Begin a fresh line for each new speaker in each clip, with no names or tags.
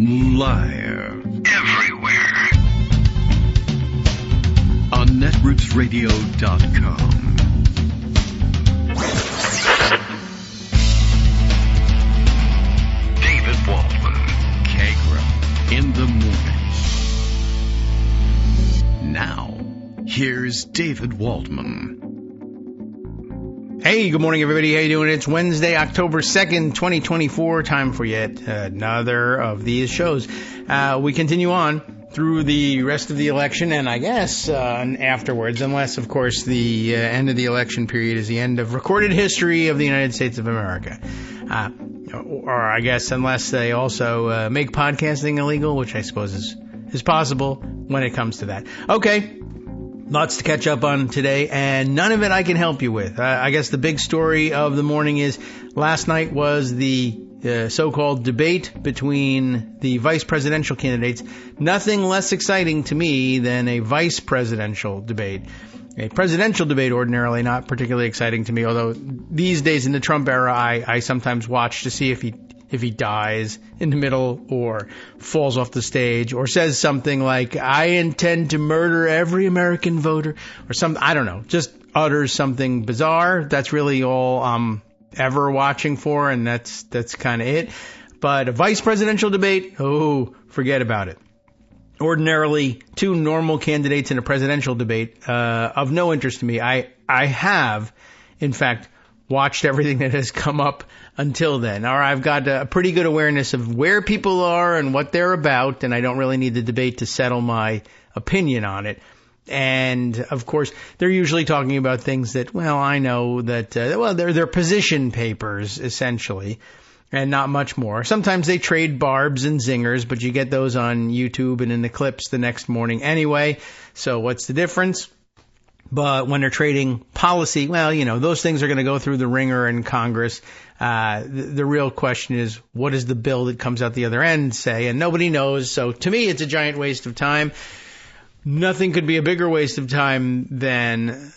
Live. Everywhere. On netrootsradio.com. David Waldman. Kagro. In the morning. Now, here's David Waldman.
Hey, good morning, everybody. How you doing? It's Wednesday, October 2nd, 2024. Time for yet another of these shows. We continue on through the rest of the election, and I guess afterwards, unless, of course, the end of the election period is the end of recorded history of the United States of America. Or I guess unless they also make podcasting illegal, which I suppose is possible when it comes to that. Okay. Lots to catch up on today, and none of it I can help you with. I guess the big story of the morning is last night was the so-called debate between the vice presidential candidates. Nothing less exciting to me than a vice presidential debate. A presidential debate ordinarily not particularly exciting to me, although these days in the Trump era I sometimes watch to see if he dies in the middle or falls off the stage or says something like, I intend to murder every American voter, or something, I don't know, just utters something bizarre. That's really all I'm ever watching for, and that's kind of it. But a vice presidential debate, oh, forget about it. Ordinarily, two normal candidates in a presidential debate, of no interest to me. I have, in fact, watched everything that has come up until then. Or I've got a pretty good awareness of where people are and what they're about, and I don't really need the debate to settle my opinion on it. And, of course, they're usually talking about things that, well, I know that, they're position papers, essentially, and not much more. Sometimes they trade barbs and zingers, but you get those on YouTube and in the clips the next morning anyway. So what's the difference? But when they're trading policy, well, you know, those things are going to go through the ringer in Congress. The real question is, what does the bill that comes out the other end say? And nobody knows. So to me, it's a giant waste of time. Nothing could be a bigger waste of time than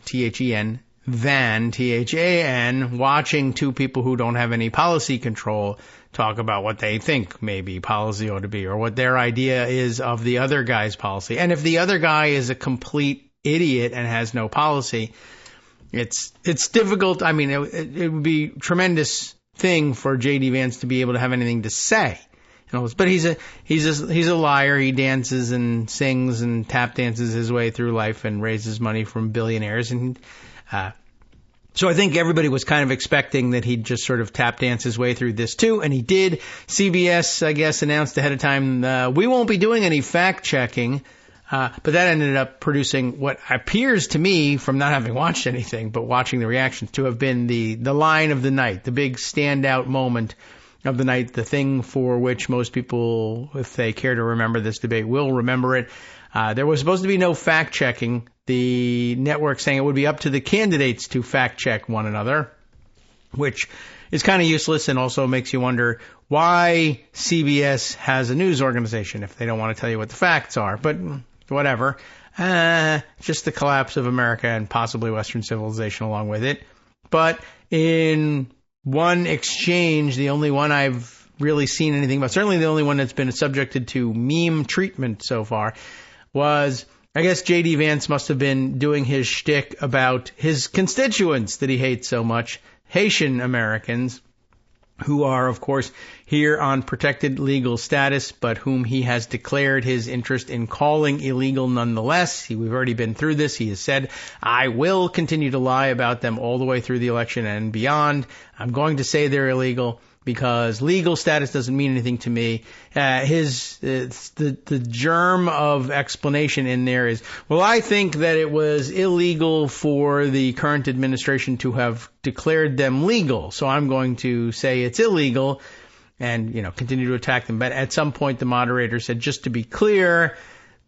T-H-E-N, than T-H-A-N, watching two people who don't have any policy control talk about what they think maybe policy ought to be, or what their idea is of the other guy's policy. And if the other guy is a complete idiot and has no policy, it's difficult. I mean, it would be a tremendous thing for J.D. Vance to be able to have anything to say. You know, but he's a liar. He dances and sings and tap dances his way through life and raises money from billionaires. And so I think everybody was kind of expecting that he'd just sort of tap dance his way through this too, and he did. CBS, I guess, announced ahead of time, we won't be doing any fact-checking, but that ended up producing what appears to me, from not having watched anything, but watching the reactions, to have been the line of the night, the big standout moment of the night, the thing for which most people, if they care to remember this debate, will remember it. There was supposed to be no fact-checking. The network saying it would be up to the candidates to fact-check one another, which is kind of useless and also makes you wonder why CBS has a news organization if they don't want to tell you what the facts are. But whatever. Just the collapse of America and possibly Western civilization along with it. But in one exchange, the only one I've really seen anything about, certainly the only one that's been subjected to meme treatment so far, was, I guess J.D. Vance must have been doing his shtick about his constituents that he hates so much, Haitian Americans, who are, of course, here on protected legal status, but whom he has declared his interest in calling illegal nonetheless. We've already been through this. He has said, I will continue to lie about them all the way through the election and beyond. I'm going to say they're illegal because legal status doesn't mean anything to me. The germ of explanation in there is, well, I think that it was illegal for the current administration to have declared them legal, so I'm going to say it's illegal and, you know, continue to attack them. But at some point, the moderator said, just to be clear,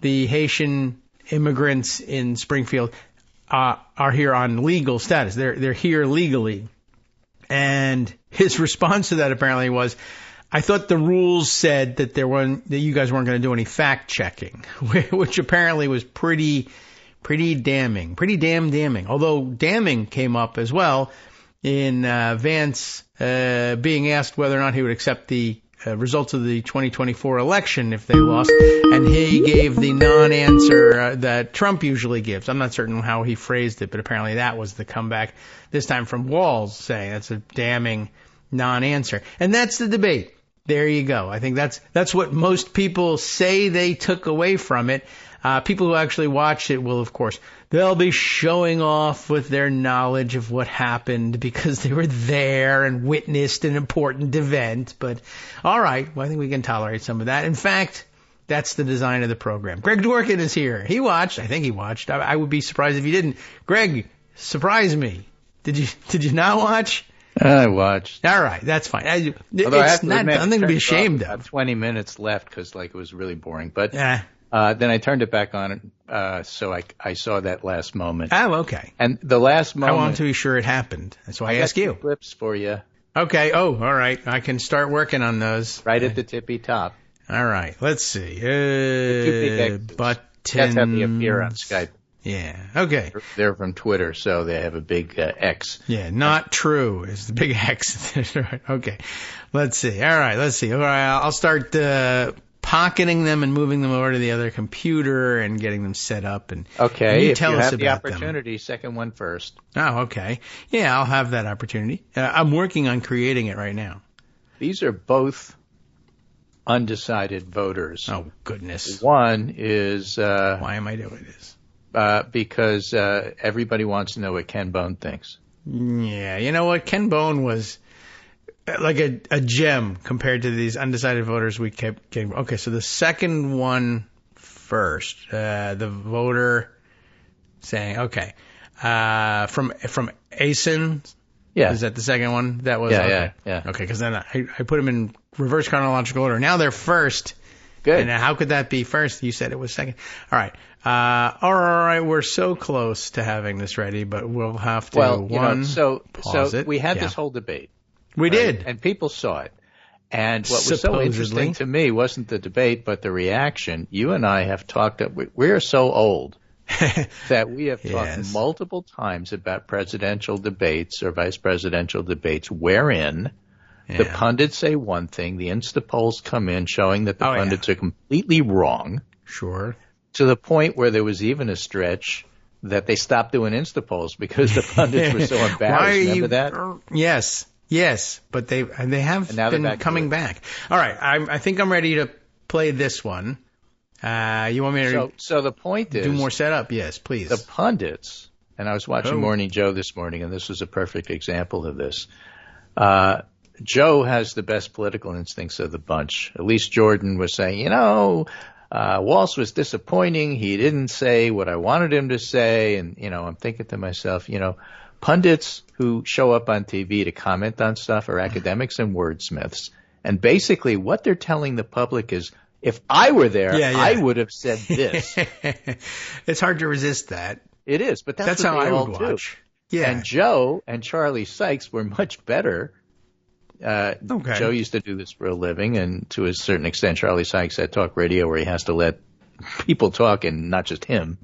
the Haitian immigrants in Springfield are here on legal status. They're here legally. And his response to that apparently was, I thought the rules said that that you guys weren't going to do any fact checking, which apparently was pretty damning. Although damning came up as well in Vance being asked whether or not he would accept the results of the 2024 election if they lost, and he gave the non-answer that Trump usually gives. I'm not certain how he phrased it, but apparently that was the comeback this time from Walz, saying that's a damning non-answer. And that's the debate. There you go. I think that's what most people say they took away from it. People who actually watched it will, of course, they'll be showing off with their knowledge of what happened because they were there and witnessed an important event. But all right, well, I think we can tolerate some of that. In fact, that's the design of the program. Greg Dworkin is here. He watched. I think he watched. I would be surprised if he didn't. Greg, surprise me. Did you not watch?
I watched.
All right, that's fine.
Although
it's not nothing to be ashamed of.
20 minutes left because it was really boring. But then I turned it back on, so I saw that last moment.
Oh, okay.
And the last moment.
I want to be sure it happened. That's why I ask you.
Clips for you.
Okay. Oh, all right. I can start working on those.
Right at the tippy top.
All right. Let's see.
Button. That's how they appear on Skype.
Yeah. Okay.
They're from Twitter, so they have a big X.
Yeah. Not true is the big X. Okay. Let's see. All right. Let's see. All right. I'll start pocketing them and moving them over to the other computer and getting them set up. And
okay.
you
if
tell
you
us
have the
about
opportunity,
them.
second one first.
Oh, okay. Yeah, I'll have that opportunity. I'm working on creating it right now.
These are both undecided voters.
Oh, goodness.
One is...
why am I doing this?
Because everybody wants to know what Ken Bone thinks.
Yeah, you know what? Ken Bone was like a gem compared to these undecided voters we kept getting. Okay, so the second one first. The voter saying, okay, from ASIN.
Yeah.
Is that the second one? That was
yeah.
Okay, because then I put them in reverse chronological order. Now they're first.
Good.
And how could that be first? You said it was second. All right. All right. We're so close to having this ready, but we'll have to pause it.
We had this whole debate.
We did.
And people saw it. And what was so interesting to me wasn't the debate, but the reaction. You and I have talked, we're so old that we have talked multiple times about presidential debates or vice presidential debates wherein the pundits say one thing, the Insta polls come in showing that the pundits are completely wrong.
Sure.
To the point where there was even a stretch that they stopped doing Insta polls because the pundits were so embarrassed. Remember that?
Yes, but they have been coming back. All right, I think I'm ready to play this one. You want me to?
So the point is,
do more setup? Yes, please.
The pundits, and I was watching Morning Joe this morning, and this was a perfect example of this. Joe has the best political instincts of the bunch. At least Jordan was saying, Walz was disappointing. He didn't say what I wanted him to say. And, I'm thinking to myself, pundits who show up on TV to comment on stuff are academics and wordsmiths. And basically what they're telling the public is, if I were there, I would have said this.
It's hard to resist that.
It is, but that's
how
what they
I
all
would
do.
watch. Yeah.
And Joe and Charlie Sykes were much better. Joe used to do this for a living, and to a certain extent, Charlie Sykes had talk radio where he has to let people talk and not just him.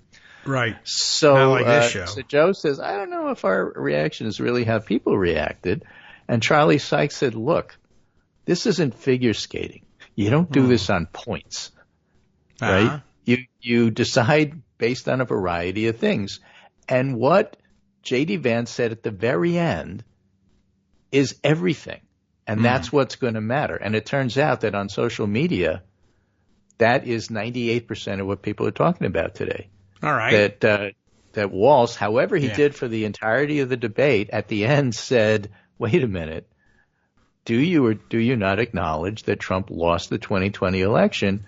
Right.
So,
not like this show.
So Joe says, I don't know if our reactions really have people reacted. And Charlie Sykes said, look, this isn't figure skating. You don't do this on points, right? You decide based on a variety of things. And what J.D. Vance said at the very end is everything. And that's what's going to matter. And it turns out that on social media, that is 98% of what people are talking about today.
All right.
That Walz, however he did for the entirety of the debate, at the end said, wait a minute, do you or do you not acknowledge that Trump lost the 2020 election?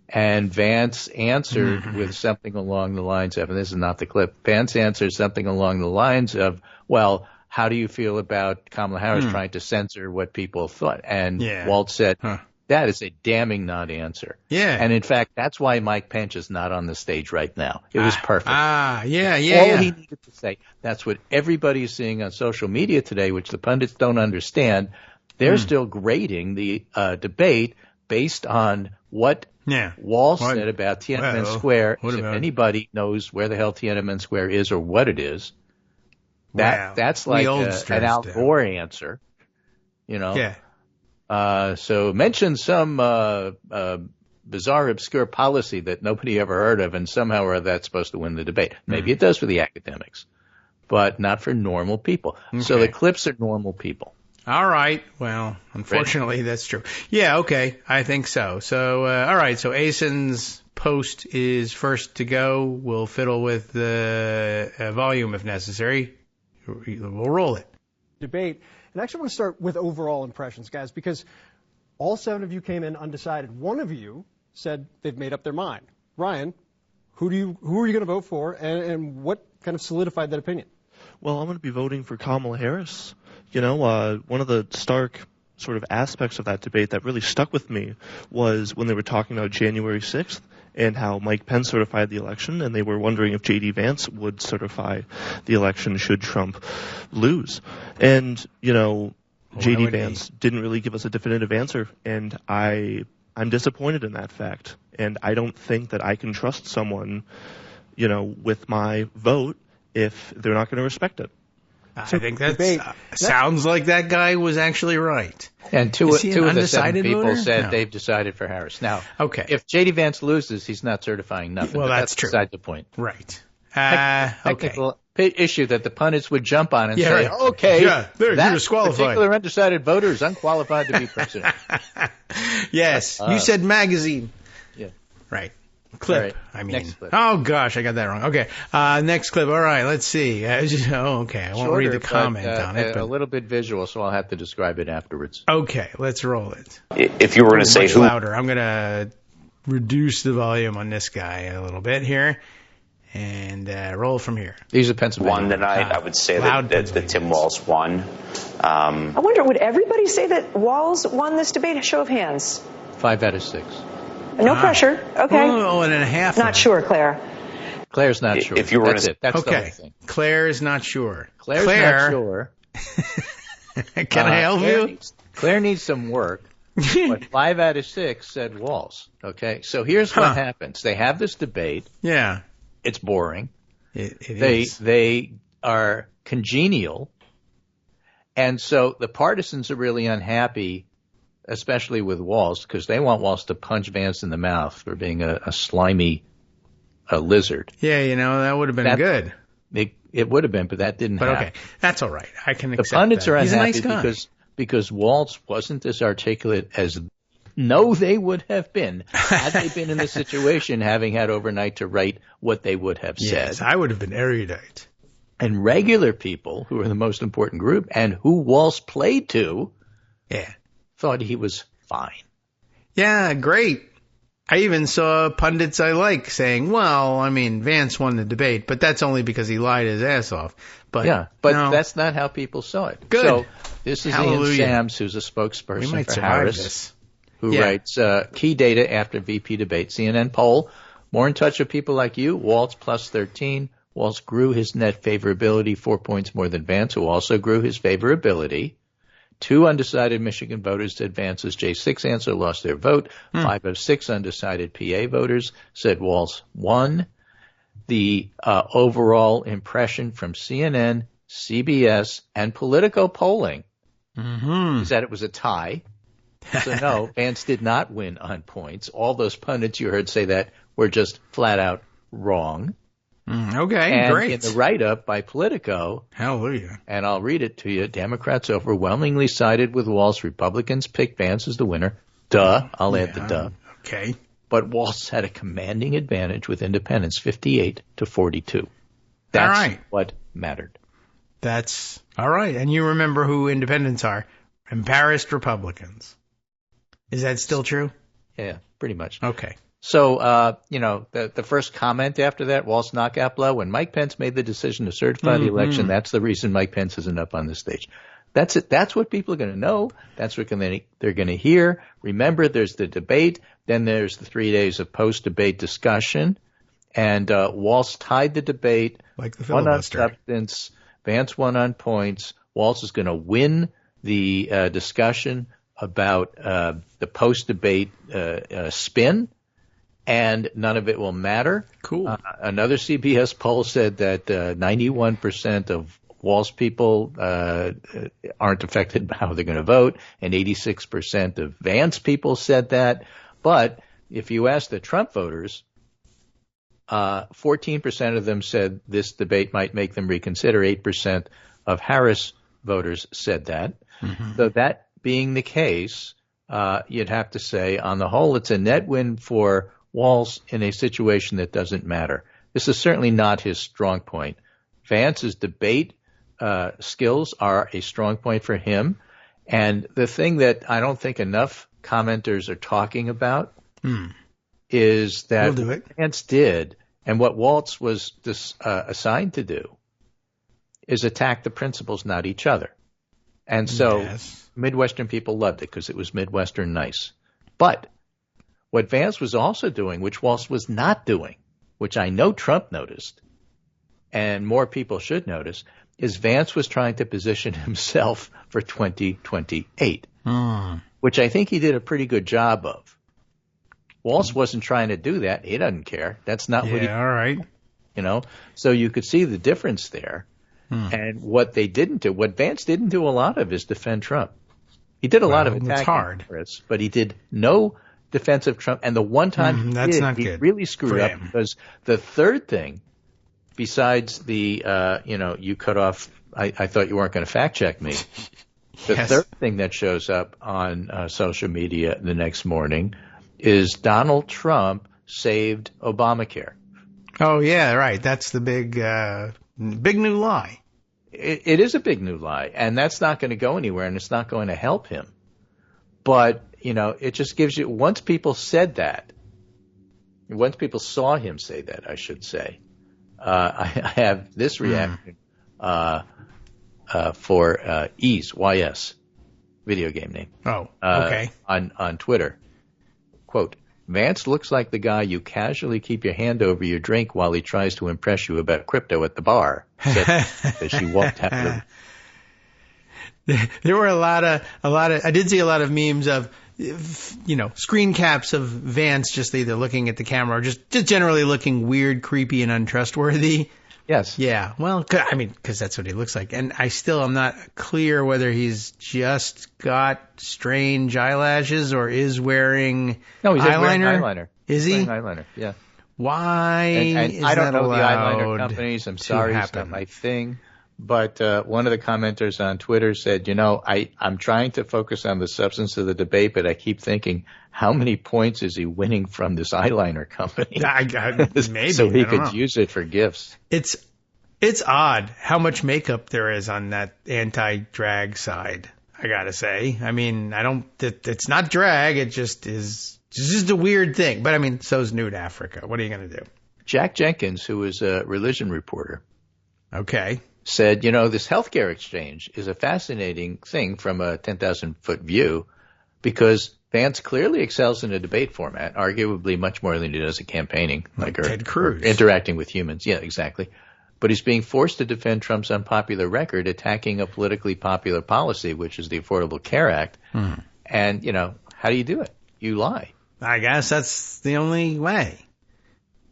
And Vance answered with something along the lines of, and this is not the clip, Vance answered something along the lines of, well, how do you feel about Kamala Harris trying to censor what people thought? And Walz said, that is a damning non-answer. Yeah. And in fact, that's why Mike Pence is not on the stage right now. It was perfect. All he needed to say, that's what everybody is seeing on social media today, which the pundits don't understand. They're still grading the debate based on what Walz said about Tiananmen Square. If anybody knows where the hell Tiananmen Square is or what it is, That's like an Al Gore answer, you know.
Yeah.
So mention some bizarre, obscure policy that nobody ever heard of, and somehow or other that's supposed to win the debate. Maybe it does for the academics, but not for normal people. Okay. So the clips are normal people.
All right. Well, unfortunately, that's true. Yeah, okay. I think so. So, all right. So Asen's post is first to go. We'll fiddle with the volume if necessary. We'll roll it.
Debate. And actually, I want to start with overall impressions, guys, because all 7 of you came in undecided. 1 of you said they've made up their mind. Ryan, who are you going to vote for, and what kind of solidified that opinion?
Well, I'm going to be voting for Kamala Harris. You know, one of the stark sort of aspects of that debate that really stuck with me was when they were talking about January 6th and how Mike Pence certified the election, and they were wondering if J.D. Vance would certify the election should Trump lose. And, you know, J.D. Vance didn't really give us a definitive answer, and I'm disappointed in that fact. And I don't think that I can trust someone, you know, with my vote if they're not going to respect it.
I think that sounds like that guy was actually right.
And two of the 7 people said they've decided for Harris. Now, if J.D. Vance loses, he's not certifying nothing.
Well, that's true.
Beside the point.
Right.
Technical issue that the pundits would jump on and say, okay, that
you're disqualified.
Particular undecided voter is unqualified to be president.
Yes. You said magazine.
Yeah.
Right. Clip.
Right. Next clip.
Oh gosh, I got that wrong. Okay. Next clip. All right. Let's see. I won't read the comment on it. But
a little bit visual, so I'll have to describe it afterwards.
Okay. Let's roll it.
If you were going to say
much louder, I'm going to reduce the volume on this guy a little bit here, and roll from here.
These are Pennsylvania.
Won tonight. I would say that Tim Walz won.
I wonder, would everybody say that Walz won this debate? A show of hands.
5 out of 6.
No pressure. Okay.
Oh, and a half.
Not sure, Claire.
Claire's not sure.
If you were
That's it. That's the whole thing.
Claire's not sure.
Claire's not sure.
Can I help you?
Claire needs some work. But 5 out of 6 said Walz. Okay. So here's what happens. They have this debate.
Yeah.
It's boring.
It is.
They are congenial. And so the partisans are really unhappy, especially with Walz, because they want Walz to punch Vance in the mouth for being a slimy lizard.
Yeah, you know, that would have been good.
It would have been, but that didn't happen.
Okay, that's all right. I can accept that.
The pundits are unhappy
nice
because Walz wasn't as articulate as they would have been had they been in the situation having had overnight to write what they would have said.
Yes, I would have been erudite.
And regular people, who are the most important group, and who Walz played to, thought he was fine.
Yeah, great. I even saw pundits I like saying, well, I mean, Vance won the debate, but that's only because he lied his ass off. But
that's not how people saw it.
Good.
So this is Ian Sams, who's a spokesperson for Harris, who writes key data after VP debate. CNN poll, more in touch with people like you, Walz plus 13. Walz grew his net favorability 4 points more than Vance, who also grew his favorability. 2 undecided Michigan voters said Vance's J6 answer lost their vote. 5 of 6 undecided PA voters said Walz won. The overall impression from CNN, CBS, and Politico polling is that it was a tie. So no, Vance did not win on points. All those pundits you heard say that were just flat out wrong.
Okay, great.
In the write-up by Politico,
hallelujah,
and I'll read it to you, Democrats overwhelmingly sided with Walz. Republicans picked Vance as the winner. Duh. I'll add the duh.
Okay.
But Walz had a commanding advantage with independents, 58 to 42. That's what mattered.
That's all right. And you remember who independents are. Embarrassed Republicans. Is that still true?
Yeah, pretty much.
Okay.
So, the first comment after that, Walz knockout blow, when Mike Pence made the decision to certify the election, that's the reason Mike Pence isn't up on the stage. That's it. That's what people are going to know. That's what they're going to hear. Remember, there's the debate. Then there's the 3 days of post-debate discussion. And Walz tied the debate.
Like the
filibuster. Won on substance. Vance won on points. Walz is going to win the discussion about the post-debate spin. And none of it will matter.
Cool.
Another CBS poll said that 91% of Walz people aren't affected by how they're going to vote, and 86% of Vance people said that. But if you ask the Trump voters, 14% of them said this debate might make them reconsider. 8% of Harris voters said that. Mm-hmm. So that being the case, you'd have to say, on the whole, it's a net win for Walz in a situation that doesn't matter. This is certainly not his strong point. Vance's debate skills are a strong point for him. And the thing that I don't think enough commenters are talking about is that what Vance did and what Walz was assigned to do is attack the principles, not each other. And so Midwestern people loved it because it was Midwestern nice. But what Vance was also doing, which Walz was not doing, which I know Trump noticed, and more people should notice, is Vance was trying to position himself for 2028, which I think he did a pretty good job of. Walz wasn't trying to do that. He doesn't care. That's not what he...
all right.
You know, so you could see the difference there. And what they didn't do, what Vance didn't do a lot of is defend Trump. He did a lot of attacking Chris, but he did no defense of Trump. And the one time he really screwed up because the third thing, besides the, you cut off, I thought you weren't going to fact check me. The third thing that shows up on social media the next morning is Donald Trump saved Obamacare.
Oh, yeah, right. That's the big new lie.
It is a big new lie, and that's not going to go anywhere, and it's not going to help him. But, it just gives you – once people said that, once people saw him say that, I should say, I have this reaction for Ease, YS, video game name.
Oh, okay.
On Twitter. Quote, Vance looks like the guy you casually keep your hand over your drink while he tries to impress you about crypto at the bar. As she walked out.
There were a lot of. I did see a lot of memes of, screen caps of Vance just either looking at the camera or just generally looking weird, creepy, and untrustworthy.
Yes.
Yeah. Well, because that's what he looks like, and I still am not clear whether he's just got strange eyelashes or is wearing
eyeliner.
Is he?
Eyeliner. Yeah.
Why?
And I don't know the eyeliner companies. I'm sorry, it's not my thing. But one of the commenters on Twitter said, I'm trying to focus on the substance of the debate, but I keep thinking, how many points is he winning from this eyeliner company?
Maybe.
So he could use it for gifts.
It's odd how much makeup there is on that anti-drag side, I gotta say. I mean, it's not drag, it just is. It's just a weird thing. But, so's Nude Africa. What are you going to do?
Jack Jenkins, who is a religion reporter,
said,
this healthcare exchange is a fascinating thing from a 10,000-foot view because Vance clearly excels in a debate format, arguably much more than he does in campaigning.
Like Ted Cruz.
Or interacting with humans. Yeah, exactly. But he's being forced to defend Trump's unpopular record, attacking a politically popular policy, which is the Affordable Care Act. And, how do you do it? You lie.
I guess that's the only way.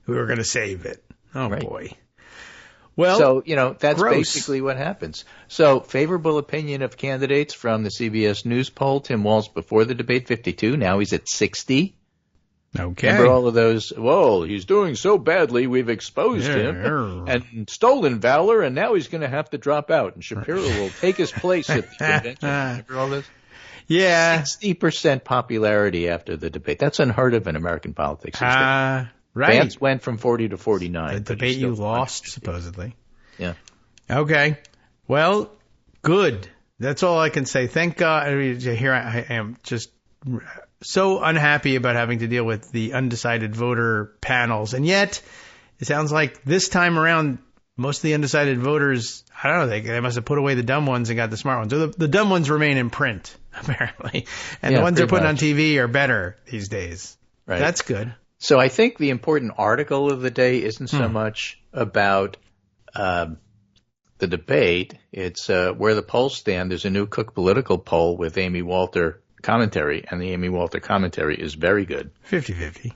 We were going to save it. Oh, right. Boy. Well,
so, that's basically what happens. So, favorable opinion of candidates from the CBS News poll, Tim Walz before the debate, 52. Now he's at 60.
Okay.
Remember all of those, he's doing so badly, we've exposed him and stolen valor, and now he's going to have to drop out, and Shapiro will take his place at the convention. Remember all this?
Yeah.
60% popularity after the debate. That's unheard of in American politics.
Right.
Vance went from 40 to 49.
The debate you lost, supposedly.
Yeah.
Okay. Well, good. That's all I can say. Thank God. Here I am just so unhappy about having to deal with the undecided voter panels. And yet, it sounds like this time around, most of the undecided voters, I don't know, they must have put away the dumb ones and got the smart ones. So the dumb ones remain in print, apparently. And the ones they're putting on TV are better these days. Right. That's good.
So I think the important article of the day isn't so much about the debate. It's where the polls stand. There's a new Cook Political poll with Amy Walter commentary, and the Amy Walter commentary is very good.
50-50.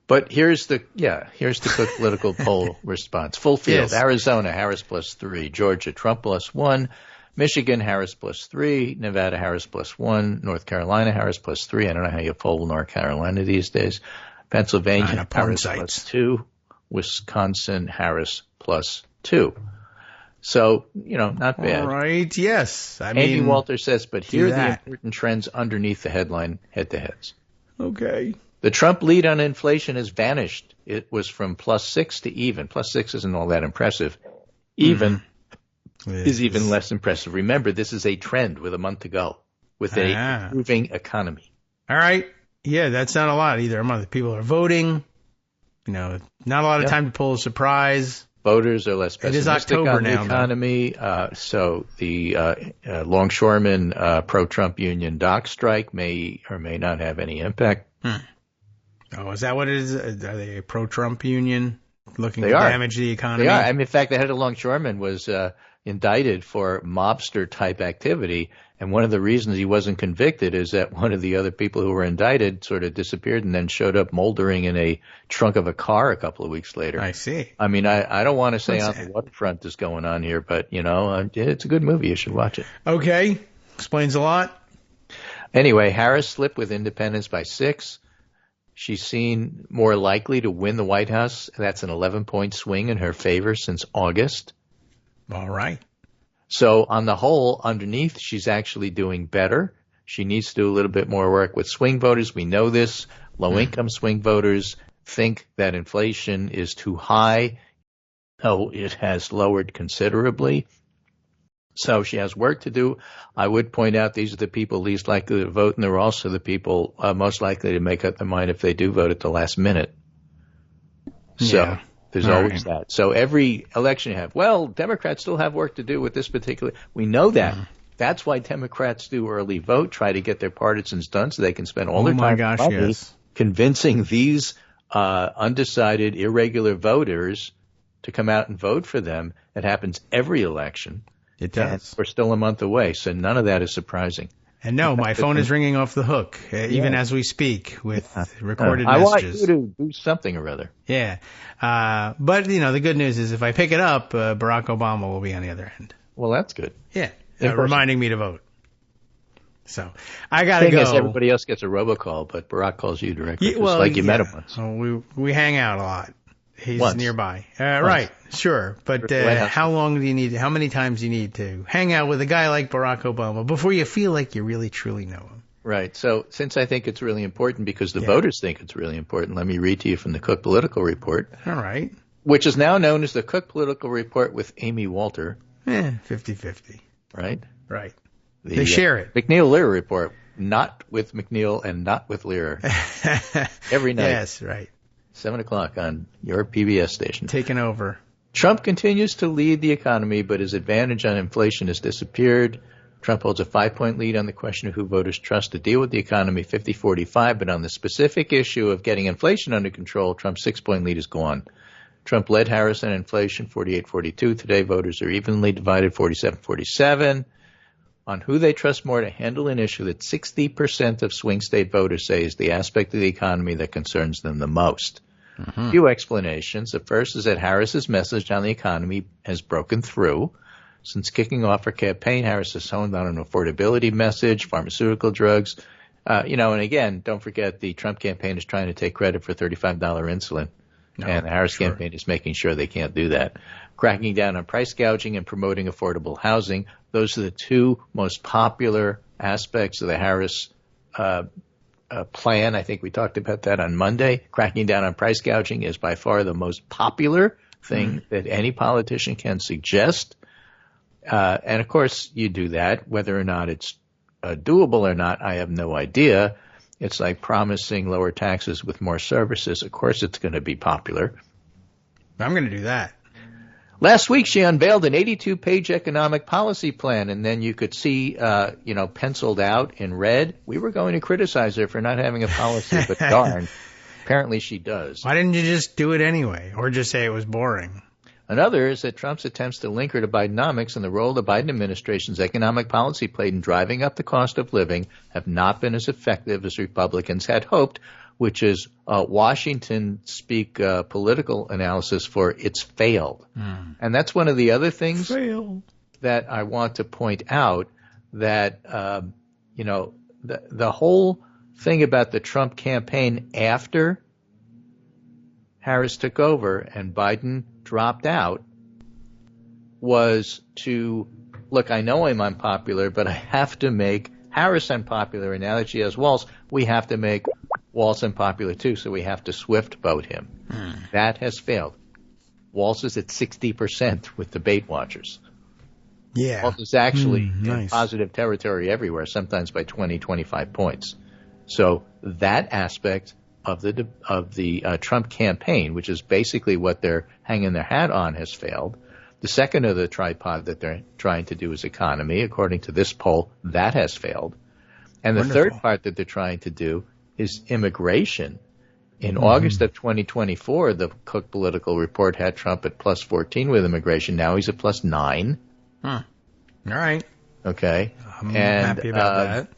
But here's the quick political poll response. Full field.
Yes.
Arizona, Harris +3. Georgia, Trump +1. Michigan, Harris +3. Nevada, Harris +1. North Carolina, Harris +3. I don't know how you poll North Carolina these days. Pennsylvania, Harris +2. Wisconsin, Harris +2. So, not bad.
All right, yes.
Andy Walter says, but here are the important trends underneath the headline head-to-heads.
Okay.
The Trump lead on inflation has vanished. It was from +6 to even. +6 isn't all that impressive. Even is even less impressive. Remember, this is a trend with a month to go, with a improving economy.
All right. Yeah, that's not a lot either. A month. People are voting. Not a lot of time to pull a surprise.
Voters are less pessimistic on the
now,
economy. So the longshoremen pro-Trump union dock strike may or may not have any impact.
Oh, is that what it is? Are they a pro-Trump union looking to damage the economy?
They are. I mean, in fact, the head of longshoremen was indicted for mobster-type activity, and one of the reasons he wasn't convicted is that one of the other people who were indicted sort of disappeared and then showed up moldering in a trunk of a car a couple of weeks later.
I see.
I mean, I don't want to say on the waterfront is going on here, but, it's a good movie. You should watch it. Okay.
Explains a lot.
Anyway, Harris slipped with independents by 6. She's seen more likely to win the White House. That's an 11-point swing in her favor since August.
All right.
So on the whole, underneath, she's actually doing better. She needs to do a little bit more work with swing voters. We know this. Low-income swing voters think that inflation is too high. Oh, it has lowered considerably. So she has work to do. I would point out these are the people least likely to vote, and they're also the people most likely to make up their mind if they do vote at the last minute. So there's always that. So every election you have, Democrats still have work to do with this particular. We know that. That's why Democrats do early vote, try to get their partisans done so they can spend all their time convincing these undecided, irregular voters to come out and vote for them. It happens every election.
It does.
We're still a month away, so none of that is surprising.
And no, my phone is ringing off the hook, even as we speak, with recorded
messages. I want you to do something or other.
Yeah. But, the good news is if I pick it up, Barack Obama will be on the other end.
Well, that's good.
Yeah. Reminding me to vote. So I got to go.
Is everybody else gets a robocall, but Barack calls you directly, you met him once.
Oh, we hang out a lot. He's nearby. Right, sure. But how long do you need? How many times do you need to hang out with a guy like Barack Obama before you feel like you really, truly know him?
Right. So since I think it's really important because the voters think it's really important, let me read to you from the Cook Political Report.
All right.
Which is now known as the Cook Political Report with Amy Walter.
50-50.
Right?
Right. They share it.
McNeil-Lehrer Report, not with McNeil and not with Lehrer. Every night.
Yes, right.
7 o'clock on your PBS station.
Taking over.
Trump continues to lead the economy, but his advantage on inflation has disappeared. Trump holds a 5-point lead on the question of who voters trust to deal with the economy, 50-45. But on the specific issue of getting inflation under control, Trump's 6-point lead is gone. Trump led Harris on inflation, 48-42. Today, voters are evenly divided, 47-47. On who they trust more to handle an issue that 60% of swing state voters say is the aspect of the economy that concerns them the most. A few explanations. The first is that Harris's message on the economy has broken through. Since kicking off her campaign, Harris has honed on an affordability message, pharmaceutical drugs. And again, don't forget the Trump campaign is trying to take credit for $35 insulin. And the Harris campaign is making sure they can't do that. Cracking down on price gouging and promoting affordable housing. Those are the two most popular aspects of the Harris plan. I think we talked about that on Monday. Cracking down on price gouging is by far the most popular thing that any politician can suggest. And, of course, you do that. Whether or not it's doable or not, I have no idea. It's like promising lower taxes with more services. Of course it's going to be popular.
I'm going to do that.
Last week she unveiled an 82-page economic policy plan, and then you could see, penciled out in red. We were going to criticize her for not having a policy, but darn, apparently she does.
Why didn't you just do it anyway, or just say it was boring?
Another is that Trump's attempts to link her to Bidenomics and the role the Biden administration's economic policy played in driving up the cost of living have not been as effective as Republicans had hoped, which is Washington speak political analysis for it's failed. And that's one of the other things that I want to point out, that, the whole thing about the Trump campaign after Harris took over and Biden dropped out was to, look, I know I'm unpopular, but I have to make Harris unpopular, and now that she has Walz, we have to make Walz unpopular too, so we have to swift vote him. That has failed. Walz is at 60% with debate watchers.
Yeah.
Walz is actually in
nice.
positive territory everywhere, sometimes by 20, 25 points. So that aspect of the Trump campaign, which is basically what they're hanging their hat on, has failed. The second of the tripod that they're trying to do is economy. According to this poll, that has failed. And the third part that they're trying to do is immigration. In August of 2024, the Cook Political Report had Trump at plus 14 with immigration. Now he's at plus 9.
All right.
Okay.
I'm happy about that.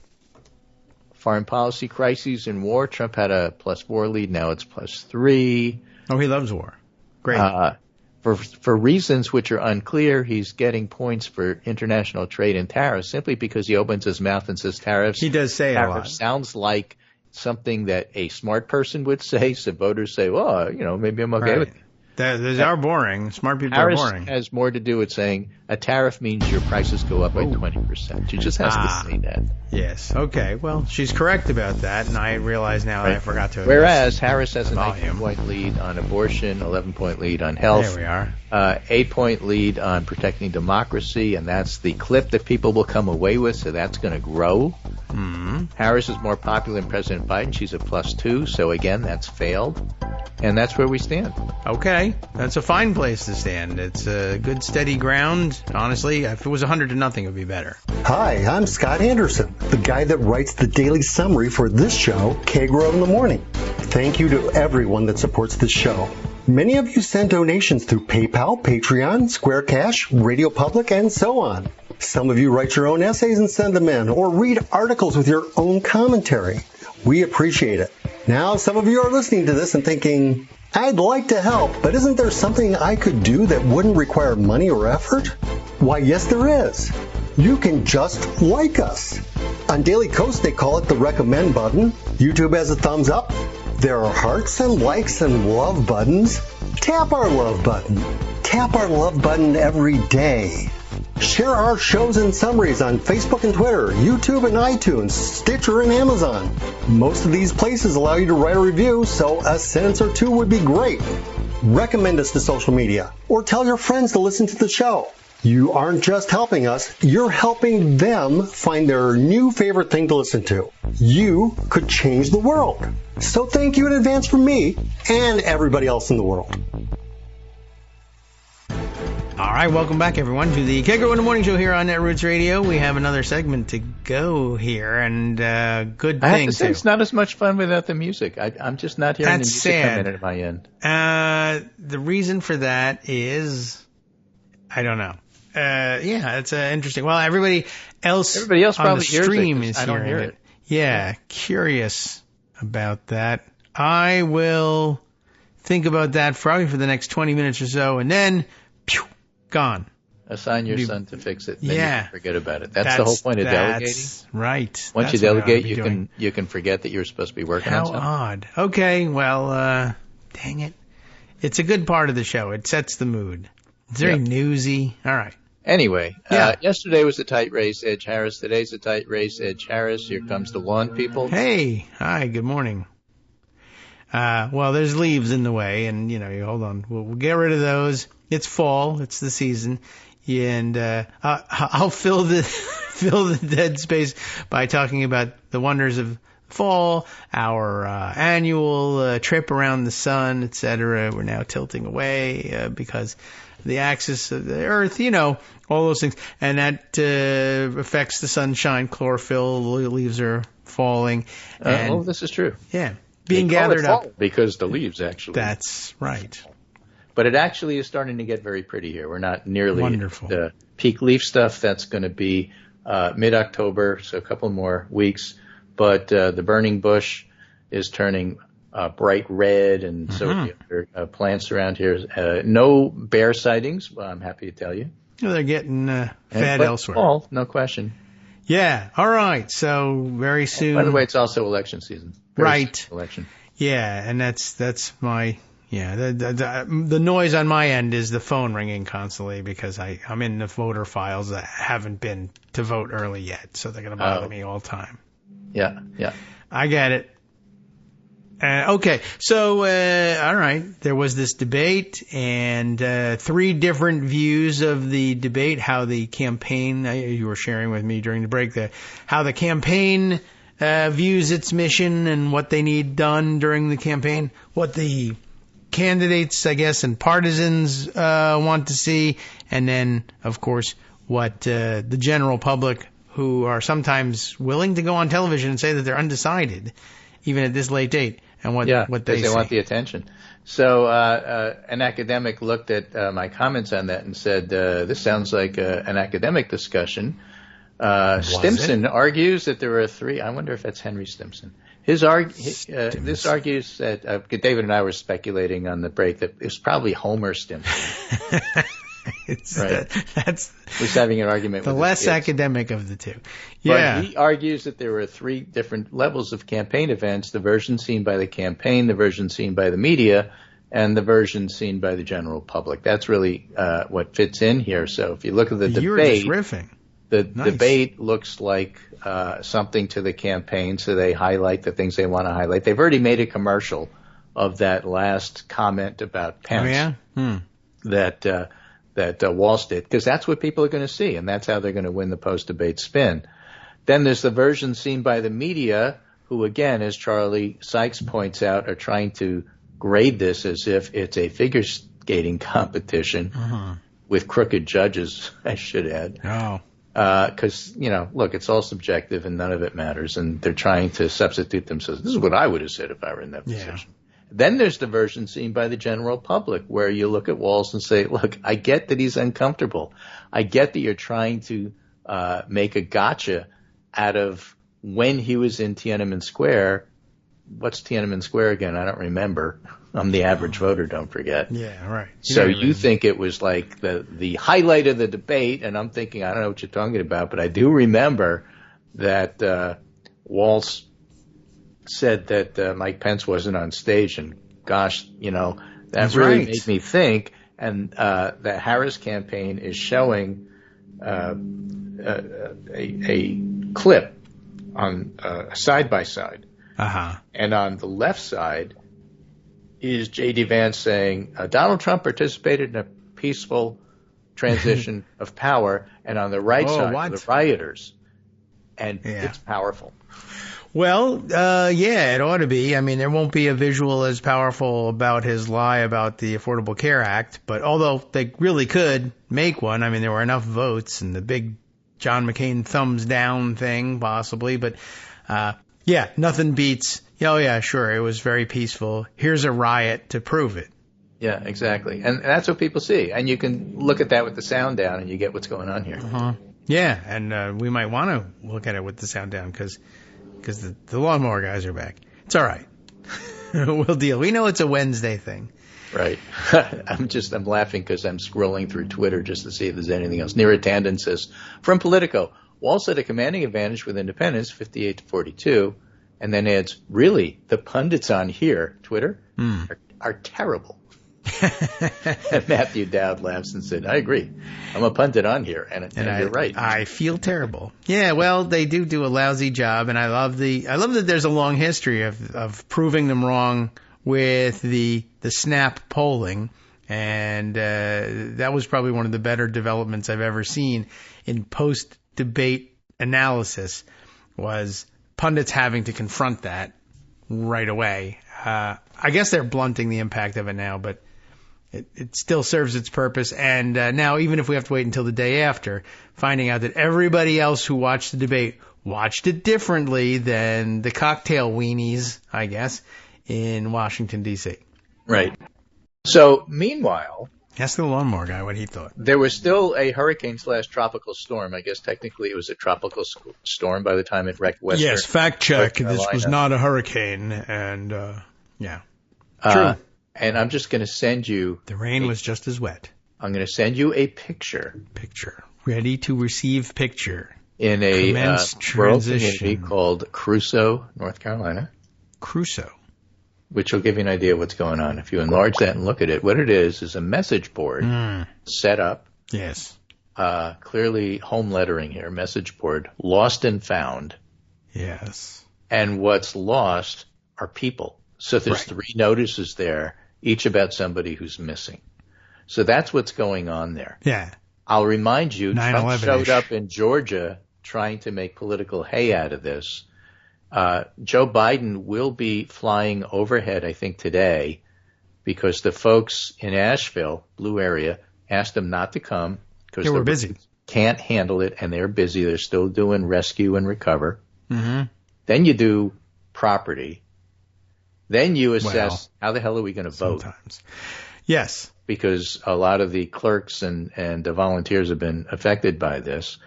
Foreign policy crises and war. Trump had a plus 4 lead. Now it's plus 3.
Oh, he loves war. Great.
For reasons which are unclear, he's getting points for international trade and tariffs simply because he opens his mouth and says tariffs.
He does say a lot.
Sounds like something that a smart person would say, so voters say, well, maybe I'm okay with it.
Those are boring. Smart people
Harris
are boring.
has more to do with saying a tariff means your prices go up by 20%. She just has to say that.
Yes. Okay. Well, she's correct about that, and I realize now I forgot to.
Whereas Harris has a 19-point lead on abortion, 11-point lead on health.
There we are.
8-point lead on protecting democracy, and that's the clip that people will come away with, so that's going to grow. Harris is more popular than President Biden. She's at plus 2, so again, that's failed. And that's where we stand.
Okay. That's a fine place to stand. It's a good, steady ground. Honestly, if it was 100-0, it would be better.
Hi, I'm Scott Anderson, the guy that writes the daily summary for this show, Kagro in the Morning. Thank you to everyone that supports this show. Many of you send donations through PayPal, Patreon, Square Cash, Radio Public, and so on. Some of you write your own essays and send them in, or read articles with your own commentary. We appreciate it. Now, some of you are listening to this and thinking, I'd like to help, but isn't there something I could do that wouldn't require money or effort? Why, yes, there is. You can just like us. On Daily Kos, they call it the recommend button. YouTube has a thumbs up. There are hearts and likes and love buttons. Tap our love button. Tap our love button every day. Share our shows and summaries on Facebook and Twitter, YouTube and iTunes, Stitcher and Amazon. Most of these places allow you to write a review, so a sentence or two would be great. Recommend us to social media, or tell your friends to listen to the show. You aren't just helping us, you're helping them find their new favorite thing to listen to. You could change the world. So thank you in advance from me and everybody else in the world.
All right, welcome back, everyone, to the Kagro in the Morning Show here on Netroots Radio. We have another segment to go here, and good thing,
I have to say, it's not as much fun without the music. I'm just not hearing the music come in at my end.
The reason for that is, I don't know. It's interesting. Well, everybody else on
probably
the stream
hears it,
is hearing it. Yeah, curious about that. I will think about that probably for the next 20 minutes or so, and then, gone.
Assign your son to fix it. Then
Yeah.
you can forget about it. That's the whole point of delegating.
Right.
Once you delegate, you can forget that you're supposed to be working on something.
How odd. Okay, well, dang it. It's a good part of the show. It sets the mood. It's very newsy. All right.
Anyway, yesterday was a tight race, Edge Harris. Today's a tight race, Edge Harris. Here comes the lawn people.
Hey. Hi, good morning. Well, there's leaves in the way, and, you hold on. We'll get rid of those. It's fall. It's the season. And I'll fill the dead space by talking about the wonders of fall, our annual trip around the sun, etc. We're now tilting away because the axis of the Earth, all those things. And that affects the sunshine, chlorophyll, the leaves are falling. And,
this is true.
Yeah. Being gathered up.
Because the leaves actually.
That's right.
But it actually is starting to get very pretty here. We're not nearly
Wonderful.
The peak leaf stuff. That's going to be mid-October, so a couple more weeks. But the burning bush is turning bright red, and so are the other plants around here. No bear sightings, well, I'm happy to tell you.
Well, they're getting fed elsewhere.
Fall, no question.
Yeah. All right. So very soon.
By the way, it's also election season.
Right.
Election.
Yeah, and that's my the noise on my end is the phone ringing constantly because I'm in the voter files that haven't been to vote early yet, so they're gonna bother me all the time.
Yeah.
I get it. Okay, so all right, there was this debate and 3 different views of the debate. How the campaign, you were sharing with me during the break, how the campaign views its mission and what they need done during the campaign, what the candidates, I guess, and partisans want to see, and then, of course, what the general public, who are sometimes willing to go on television and say that they're undecided, even at this late date, and what they say.
Want the attention. So an academic looked at my comments on that and said, this sounds like an academic discussion. Stimson argues that there are 3. I wonder if that's Henry Stimson. This argues that David and I were speculating on the break that it's probably Homer Stimson. Right. Who's having an argument with
the less academic of the two. Yeah.
But he argues that there were 3 different levels of campaign events: the version seen by the campaign, the version seen by the media, and the version seen by the general public. That's really what fits in here. So if you look at the debate,
you were just riffing.
The debate looks like something to the campaign, so they highlight the things they want to highlight. They've already made a commercial of that last comment about Pence.
Oh, yeah?
That Walz did, because that's what people are going to see, and that's how they're going to win the post-debate spin. Then there's the version seen by the media, who, again, as Charlie Sykes points out, are trying to grade this as if it's a figure skating competition with crooked judges, I should add.
Oh.
Because, look, it's all subjective and none of it matters, and they're trying to substitute themselves. This is what I would have said if I were in that position. Then there's the version seen by the general public, where you look at Walz and say, look, I get that he's uncomfortable. I get that you're trying to make a gotcha out of when he was in Tiananmen Square. What's Tiananmen Square again? I don't remember. I'm the average voter, don't forget.
Yeah, right.
So you think it was like the highlight of the debate, and I'm thinking, I don't know what you're talking about, but I do remember that Walz said that Mike Pence wasn't on stage, and gosh, that
That's
really
right.
made me think. And the Harris campaign is showing a clip on side by side, and on the left side is J.D. Vance saying Donald Trump participated in a peaceful transition of power, and on the right side are the rioters, and it's powerful.
Well, it ought to be. I mean, there won't be a visual as powerful about his lie about the Affordable Care Act, but although they really could make one, I mean, there were enough votes and the big John McCain thumbs down thing, possibly, but nothing beats, sure, it was very peaceful. Here's a riot to prove it.
Yeah, exactly. And that's what people see. And you can look at that with the sound down and you get what's going on here.
Yeah, and we might want to look at it with the sound down because the lawnmower guys are back. It's all right. We'll deal. We know it's a Wednesday thing.
Right. I'm laughing because I'm scrolling through Twitter just to see if there's anything else. Neera Tandon says, from Politico, Walz had a commanding advantage with independents, 58-42, and then adds, really, the pundits on here, Twitter, are terrible. And Matthew Dowd laughs and said, I agree. I'm a pundit on here, and you're right.
I feel terrible. Yeah, well, they do a lousy job, and I love that there's a long history of proving them wrong with the snap polling, and that was probably one of the better developments I've ever seen in post-debate analysis, was pundits having to confront that right away. I guess they're blunting the impact of it now, but it still serves its purpose. And now, even if we have to wait until the day after, finding out that everybody else who watched the debate watched it differently than the cocktail weenies, I guess, in Washington, D.C.
Right. So, meanwhile,
ask the lawnmower guy what he thought.
There was still a hurricane/tropical storm. I guess technically it was a tropical storm by the time it wrecked Western.
Yes, fact check. This was not a hurricane, and Yeah. True.
And I'm just going to send you...
The rain was just as wet.
I'm going to send you a picture.
Ready to receive picture.
In a rural community called Crusoe, North Carolina.
Crusoe.
Which will give you an idea of what's going on. If you enlarge that and look at it, what it is a message board set up.
Yes.
Clearly home lettering here, message board, lost and found.
Yes.
And what's lost are people. So there's 3 notices there, each about somebody who's missing. So that's what's going on there.
Yeah.
I'll remind you, Trump showed up in Georgia trying to make political hay out of this. Joe Biden will be flying overhead, I think, today because the folks in Asheville, Blue Area, asked him not to come because
they were busy.
Can't handle it, and they're busy. They're still doing rescue and recover.
Mm-hmm.
Then you do property. Then you assess how the hell are we going to vote?
Sometimes. Yes.
Because a lot of the clerks and the volunteers have been affected by this.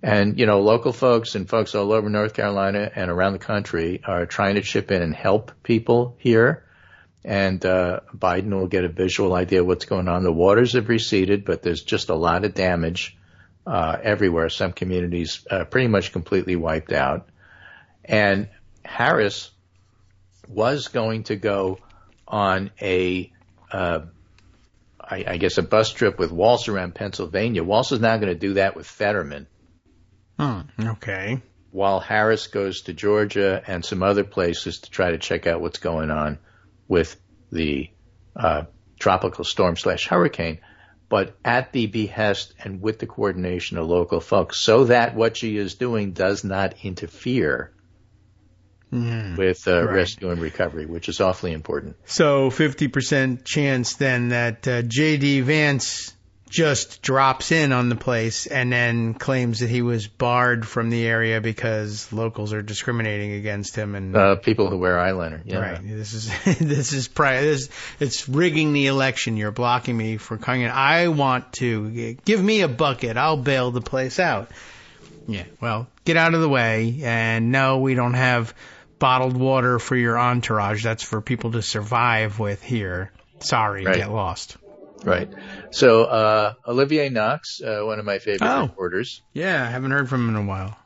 And, you know, local folks and folks all over North Carolina and around the country are trying to chip in and help people here. And Biden will get a visual idea of what's going on. The waters have receded, but there's just a lot of damage everywhere. Some communities pretty much completely wiped out. And Harris was going to go on I guess a bus trip with Walz around Pennsylvania. Walz is now going to do that with Fetterman.
Okay.
While Harris goes to Georgia and some other places to try to check out what's going on with the tropical storm/hurricane, but at the behest and with the coordination of local folks, so that what she is doing does not interfere with rescue and recovery, which is awfully important.
So 50% chance then that J.D. Vance just drops in on the place and then claims that he was barred from the area because locals are discriminating against him and
people who wear eyeliner. Yeah.
Right. It's rigging the election. You're blocking me for coming in. I want to give me a bucket. I'll bail the place out. Yeah. Well, get out of the way. And no, we don't have bottled water for your entourage. That's for people to survive with here. Sorry, get lost.
Right. So Olivier Knox, one of my favorite reporters.
Yeah, I haven't heard from him in a while.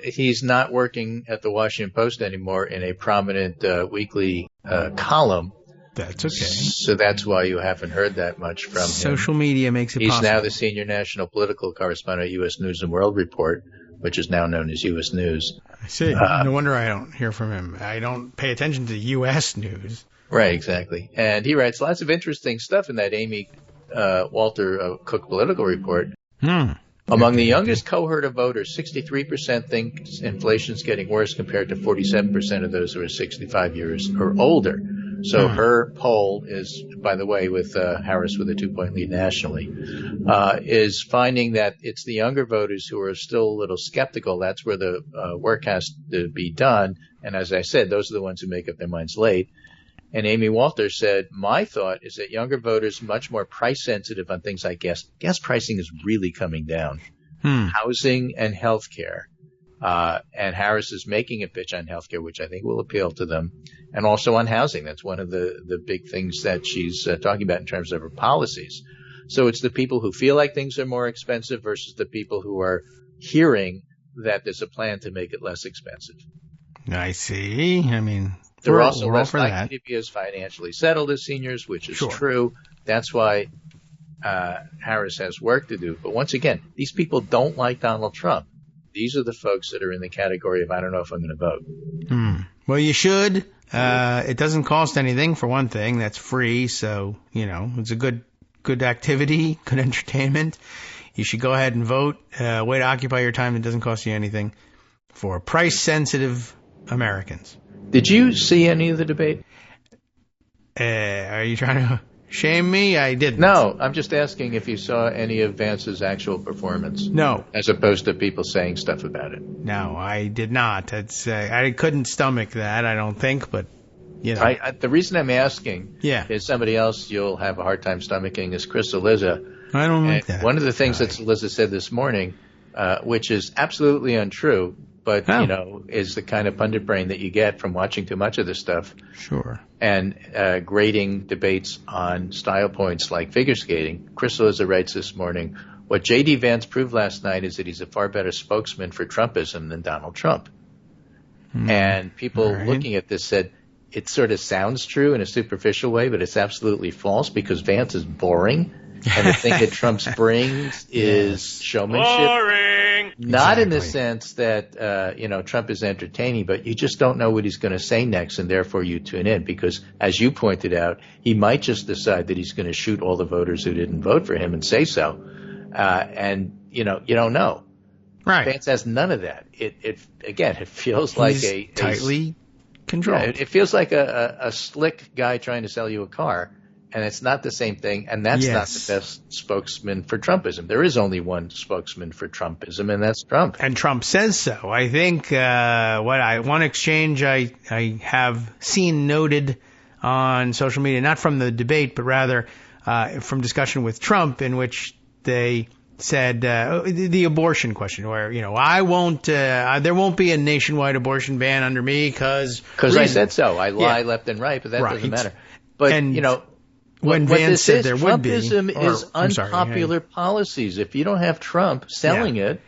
He's not working at the Washington Post anymore in a prominent weekly column.
That's okay.
So that's why you haven't heard that much from him.
Social media makes it possible.
He's now the senior national political correspondent at U.S. News and World Report, which is now known as U.S. News.
I see. No wonder I don't hear from him. I don't pay attention to U.S. news.
Right, exactly. And he writes lots of interesting stuff in that Amy Walter Cook political report. Among the youngest cohort of voters, 63% think inflation's getting worse compared to 47% of those who are 65 years or older. So her poll is, by the way, with Harris with a 2-point lead nationally, is finding that it's the younger voters who are still a little skeptical. That's where the work has to be done. And as I said, those are the ones who make up their minds late. And Amy Walter said, my thought is that younger voters are much more price sensitive on things like gas. Gas pricing is really coming down. Housing and health care. And Harris is making a pitch on health care, which I think will appeal to them. And also on housing. That's one of the big things that she's talking about in terms of her policies. So it's the people who feel like things are more expensive versus the people who are hearing that there's a plan to make it less expensive.
I see. I mean,
they're also less likely to be as financially settled as seniors, which is true. That's why Harris has work to do. But once again, these people don't like Donald Trump. These are the folks that are in the category of I don't know if I'm going to vote.
Well, you should. It doesn't cost anything, for one thing. That's free. So, you know, it's a good activity, good entertainment. You should go ahead and vote. Way to occupy your time that doesn't cost you anything for price-sensitive Americans.
Did you see any of the debate?
Are you trying to shame me? I didn't.
No, I'm just asking if you saw any of Vance's actual performance.
No.
As opposed to people saying stuff about it.
No, I did not. I couldn't stomach that, I don't think, but, you know.
The reason I'm asking is somebody else you'll have a hard time stomaching is Chris Eliza.
I don't like that.
One of the things that Eliza said this morning, which is absolutely untrue, but, is the kind of pundit brain that you get from watching too much of this stuff.
Sure.
And grading debates on style points like figure skating. Chris Loza writes this morning, what J.D. Vance proved last night is that he's a far better spokesman for Trumpism than Donald Trump. And people looking at this said, it sort of sounds true in a superficial way, but it's absolutely false because Vance is boring. And the thing that Trump brings is showmanship.
Boring!
Not in the sense that, Trump is entertaining, but you just don't know what he's going to say next, and therefore you tune in because, as you pointed out, he might just decide that he's going to shoot all the voters who didn't vote for him and say so. You don't know.
Right.
Vance has none of that. It feels like
He's tightly controlled.
Yeah, it feels like a slick guy trying to sell you a car, and it's not the same thing, and that's not the best spokesman for Trumpism. There is only one spokesman for Trumpism, and that's Trump.
And Trump says so. I think one exchange I have seen noted on social media, not from the debate, but rather from discussion with Trump, in which they said the abortion question, where I won't, there won't be a nationwide abortion ban under me because
I said so. I lie left and right, but that doesn't matter. But
when Vance said there would be,
Trumpism is unpopular policies. If you don't have Trump selling it,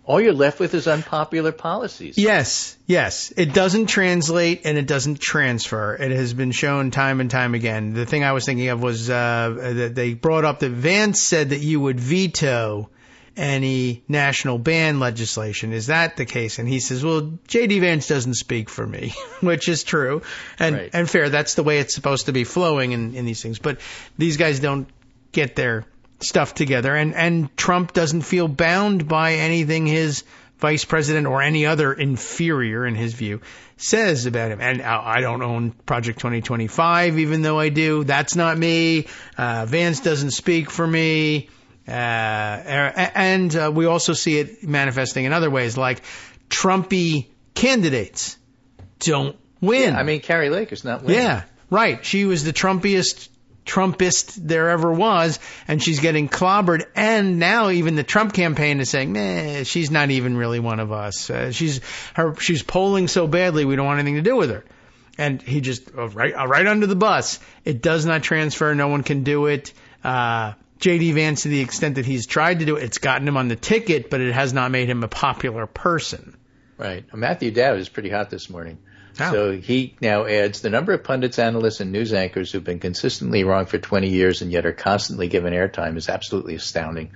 all you're left with is unpopular policies.
Yes. It doesn't translate and it doesn't transfer. It has been shown time and time again. The thing I was thinking of was that they brought up that Vance said that you would veto any national ban legislation. Is that the case? And he says, well, J.D. Vance doesn't speak for me, which is true and fair. That's the way it's supposed to be flowing in these things. But these guys don't get their stuff together, and Trump doesn't feel bound by anything his vice president or any other inferior, in his view, says about him. And I don't own Project 2025, even though I do. That's not me. Vance doesn't speak for me. And we also see it manifesting in other ways, like Trumpy candidates don't win.
Yeah, Carrie Lake is not winning.
Yeah, right. She was the Trumpist there ever was, and she's getting clobbered. And now even the Trump campaign is saying, she's not even really one of us. She's polling so badly, we don't want anything to do with her. And he just right under the bus. It does not transfer. No one can do it. J.D. Vance, to the extent that he's tried to do it, it's gotten him on the ticket, but it has not made him a popular person.
Right. Matthew Dowd is pretty hot this morning.
Oh.
So he now adds, the number of pundits, analysts, and news anchors who've been consistently wrong for 20 years and yet are constantly given airtime is absolutely astounding.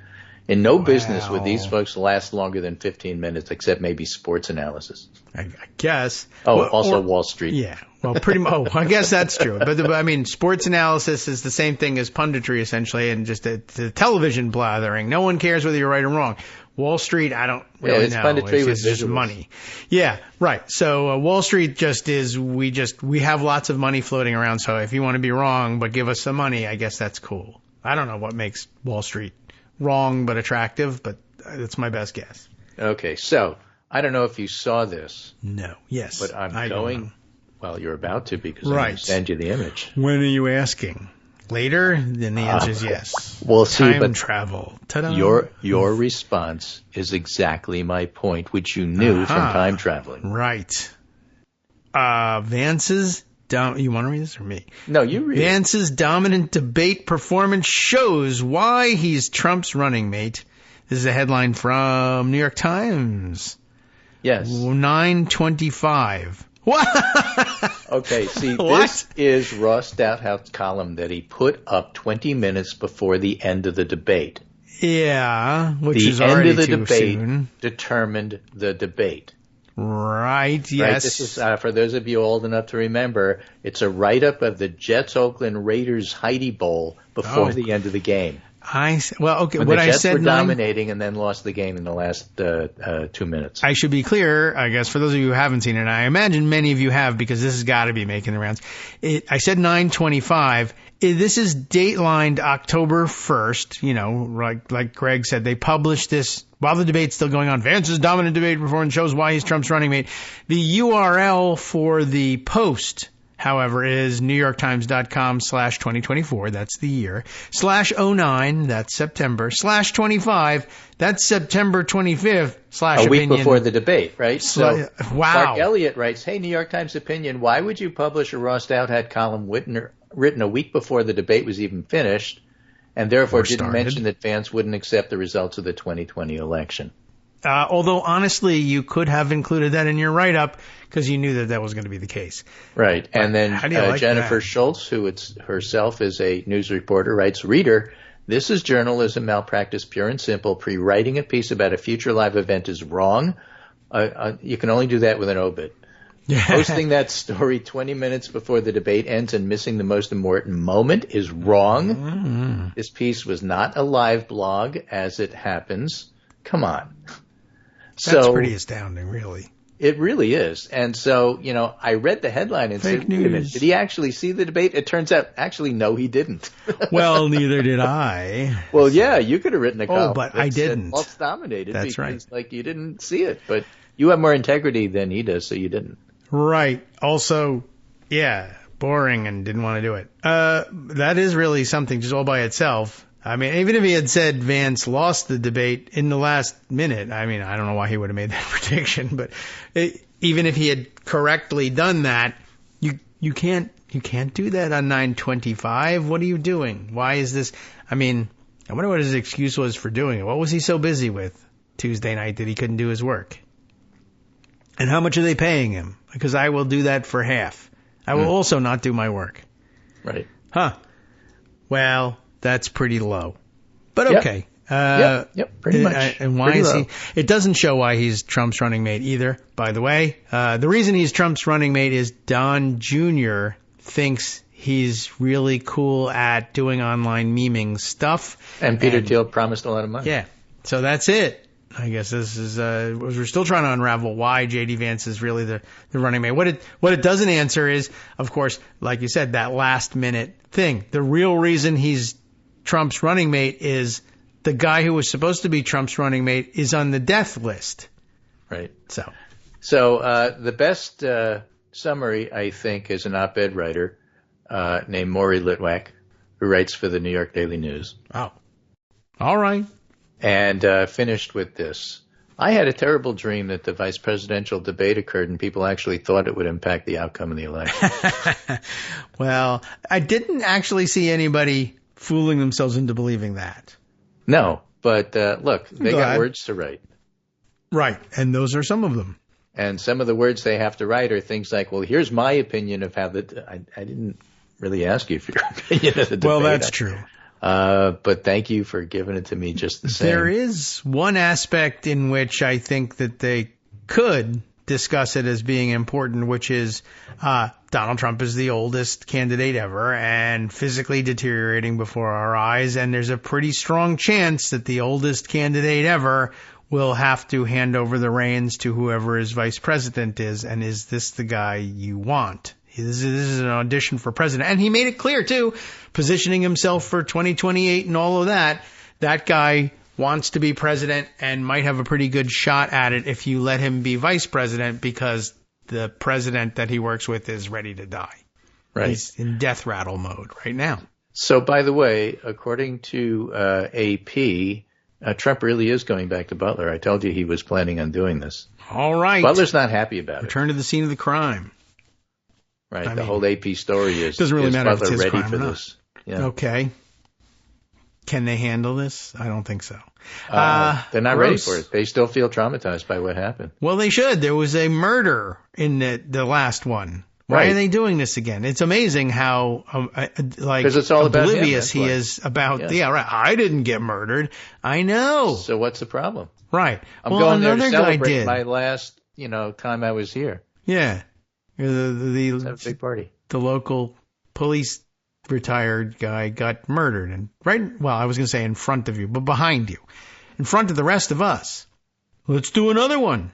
In no business would these folks last longer than 15 minutes, except maybe sports analysis.
I guess.
Also Wall Street.
Yeah. Well, pretty much. I guess that's true. But sports analysis is the same thing as punditry, essentially, and just a television blathering. No one cares whether you're right or wrong. Wall Street, I don't really know.
Punditry
it's just money. Yeah, right. So Wall Street just is, we have lots of money floating around. So if you want to be wrong but give us some money, I guess that's cool. I don't know what makes Wall Street wrong but attractive, but that's my best guess.
Okay, so I don't know if you saw this.
No. Yes.
But
I don't know.
Well, you're about to, because I'm going to send you the image.
When are you asking? Later? Then the answer is yes.
We'll see.
Time travel. Ta-da.
Your response is exactly my point, which you knew from time traveling.
Right. Vance's... you want to read this or me?
No, you read
Vance's dominant debate performance shows why he's Trump's running mate. This is a headline from New York Times.
Yes.
9/25. What?
Okay, see, this is Ross Stouthouse column that he put up 20 minutes before the end of the debate.
Yeah, which is already too soon.
The end of the debate determined the debate.
Right, yes.
Right, this is, for those of you old enough to remember, it's a write-up of the Jets-Oakland Raiders Heidi Bowl before the end of the game.
When
the Jets were dominating and then lost the game in the last 2 minutes.
I should be clear, I guess, for those of you who haven't seen it, and I imagine many of you have because this has got to be making the rounds. I said 9/25. This is datelined October 1st. Like Greg said, they published this while the debate's still going on. Vance's dominant debate performance shows why he's Trump's running mate. The URL for the post however, is NewYorkTimes.com/2024, that's the year, /09, that's September, /25, that's September 25th, /opinion.
A week before the debate, right? So
wow.
Mark Elliott writes, hey, New York Times opinion, why would you publish a Ross Douthat column written a week before the debate was even finished, and therefore didn't mention that Vance wouldn't accept the results of the 2020 election?
Although, honestly, you could have included that in your write-up because you knew that was going to be the case.
Right.
But
and then
like
Jennifer
that?
Schultz, who herself is a news reporter, writes, reader, this is journalism malpractice, pure and simple. Pre-writing a piece about a future live event is wrong. You can only do that with an obit.
Yeah.
Posting that story 20 minutes before the debate ends and missing the most important moment is wrong. Mm-hmm. This piece was not a live blog, as it happens. Come on.
That's pretty astounding, really.
It really is. And so, I read the headline and said, wait a minute, did he actually see the debate? It turns out, actually, no, he didn't.
Well, neither did I.
Well, yeah, you could have written a column.
Oh, but I didn't.
Walz dominated.
That's
because,
right.
you didn't see it. But you have more integrity than he does, so you didn't.
Right. Also, yeah, boring and didn't want to do it. That is really something just all by itself. I mean, even if he had said Vance lost the debate in the last minute, I mean, I don't know why he would have made that prediction, but even if he had correctly done that, you can't do that on 9/25. What are you doing? Why is this? I mean, I wonder what his excuse was for doing it. What was he so busy with Tuesday night that he couldn't do his work? And how much are they paying him? Because I will do that for half. I will also not do my work.
Right.
Huh. Well, that's pretty low. But okay.
Yep, pretty much.
And why is he? It doesn't show why he's Trump's running mate either, by the way. The reason he's Trump's running mate is Don Jr. thinks he's really cool at doing online memeing stuff.
And Peter Thiel promised a lot of money.
Yeah. So that's it. I guess this is, we're still trying to unravel why J.D. Vance is really the running mate. What it doesn't answer is, of course, like you said, that last minute thing. The real reason he's Trump's running mate is the guy who was supposed to be Trump's running mate is on the death list.
Right.
So
the best summary, I think, is an op-ed writer named Maury Litwack, who writes for the New York Daily News.
Oh. All right.
And finished with this. I had a terrible dream that the vice presidential debate occurred and people actually thought it would impact the outcome of the election.
Well, I didn't actually see anybody fooling themselves into believing that.
No, but look, they got words to write.
Right, and those are some of them.
And some of the words they have to write are things like, well, here's my opinion of how I didn't really ask you for your opinion of the debate.
Well, that's true.
But thank you for giving it to me just the same.
There is one aspect in which I think that they could discuss it as being important, which is Donald Trump is the oldest candidate ever and physically deteriorating before our eyes. And there's a pretty strong chance that the oldest candidate ever will have to hand over the reins to whoever his vice president is. And is this the guy you want? This is an audition for president. And he made it clear, too, positioning himself for 2028 and all of that. That guy wants to be president and might have a pretty good shot at it if you let him be vice president because the president that he works with is ready to die.
Right.
He's in death rattle mode right now.
So, by the way, according to AP, Trump really is going back to Butler. I told you he was planning on doing this.
All right.
Butler's not happy about it.
Return to the scene of the crime.
Right. The whole AP story is
doesn't really matter
Butler
if it's his
ready
crime
for
or not.
this. Yeah.
Okay. Can they handle this? I don't think so.
They're not ready for it. They still feel traumatized by what happened.
Well, they should. There was a murder in the last one. Why are they doing this again? It's amazing how
it's all
oblivious
about him,
he is about. Yeah, right. I didn't get murdered. I know.
So what's the problem?
Right.
I'm going there to
another
celebrate
guy did.
my last, time I was here.
Yeah.
Let's have a big party.
The local police retired guy got murdered, and I was going to say in front of you, but behind you, in front of the rest of us. Let's do another one.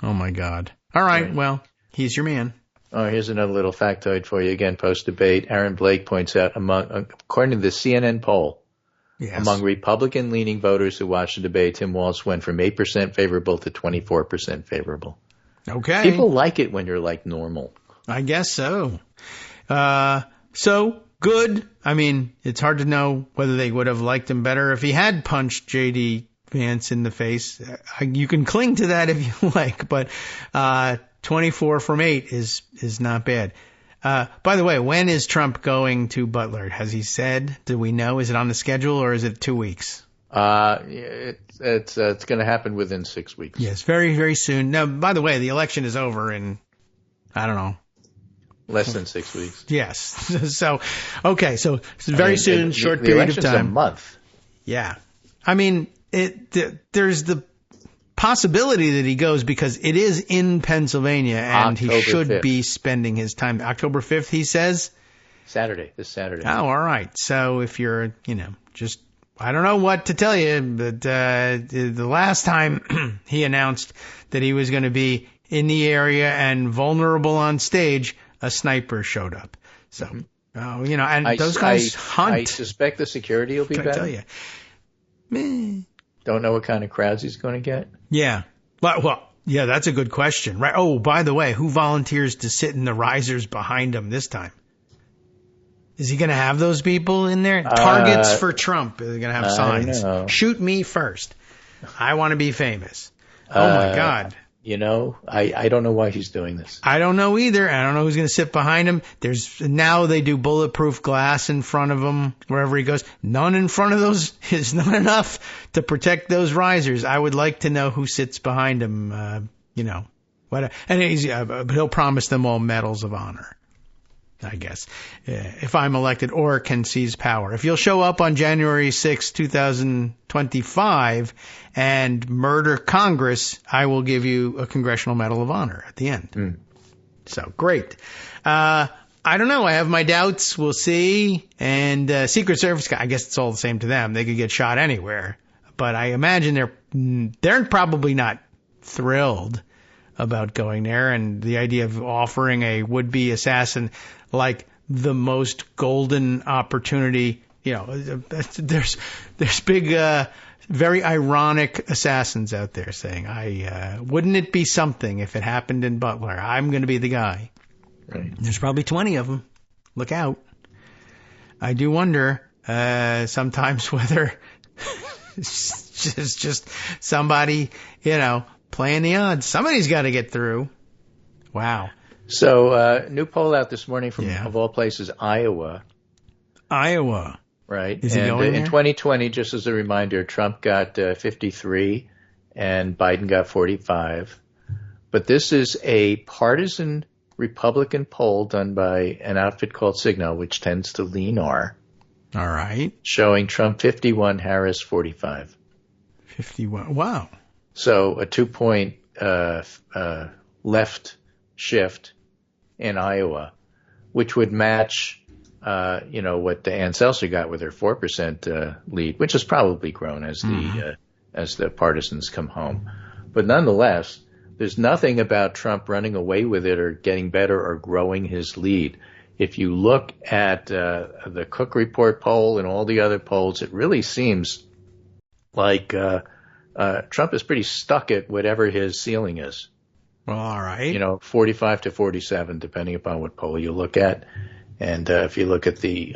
Oh my God. All right. Well, he's your man.
Oh, here's another little factoid for you. Again, post-debate, Aaron Blake points out, according to the CNN poll, among Republican-leaning voters who watched the debate, Tim Walz went from 8% favorable to 24% favorable.
Okay.
People like it when you're like normal.
I guess so. So good. I mean, it's hard to know whether they would have liked him better if he had punched J.D. Vance in the face. You can cling to that if you like, but 24 from 8 is not bad. By the way, when is Trump going to Butler? Has he said? Do we know? Is it on the schedule or is it 2 weeks?
It's going to happen within 6 weeks.
Yes, very, very soon. Now, by the way, the election is over in, I don't know.
Less than 6 weeks.
Yes. So, okay. So very soon, short period of time.
The election's a month.
Yeah. I mean, there's the possibility that he goes because it is in Pennsylvania and
October
he should
5th.
be spending his time. October 5th, he says?
This Saturday.
Oh, all right. So if you're, just, I don't know what to tell you, but the last time he announced that he was going to be in the area and vulnerable on stage, a sniper showed up. So, and those guys hunt.
I suspect the security will be better.
I tell you. Meh.
Don't know what kind of crowds he's going to get.
Yeah. Well, yeah, that's a good question. Right. Oh, by the way, who volunteers to sit in the risers behind him this time? Is he going to have those people in there? Targets for Trump. They're going to have signs. Shoot me first. I want to be famous. Oh, my God.
I don't know why he's doing this.
I don't know either. I don't know who's going to sit behind him. Now they do bulletproof glass in front of him wherever he goes. None in front of those is not enough to protect those risers. I would like to know who sits behind him, and he'll promise them all medals of honor, I guess, if I'm elected or can seize power. If you'll show up on January 6, 2025 and murder Congress, I will give you a Congressional Medal of Honor at the end. So, great. I don't know. I have my doubts. We'll see. And Secret Service, I guess it's all the same to them. They could get shot anywhere. But I imagine they're probably not thrilled about going there, and the idea of offering a would-be assassin like the most golden opportunity. There's big, very ironic assassins out there saying, wouldn't it be something if it happened in Butler? I'm going to be the guy.
Right.
There's probably 20 of them. Look out. I do wonder sometimes whether it's just somebody, playing the odds. Somebody's got to get through. Wow.
So, new poll out this morning from, of all places, Iowa.
Iowa.
Right.
Is he going
in 2020, just as a reminder, Trump got 53 and Biden got 45. But this is a partisan Republican poll done by an outfit called Signal, which tends to lean R.
All right.
Showing Trump 51, Harris 45.
51. Wow.
So a 2-point left shift in Iowa, which would match, what the Ann Seltzer got with her 4% lead, which has probably grown as the partisans come home. But nonetheless, there's nothing about Trump running away with it or getting better or growing his lead. If you look at the Cook Report poll and all the other polls, it really seems like Trump is pretty stuck at whatever his ceiling is.
Well, all right.
45 to 47, depending upon what poll you look at. And if you look at the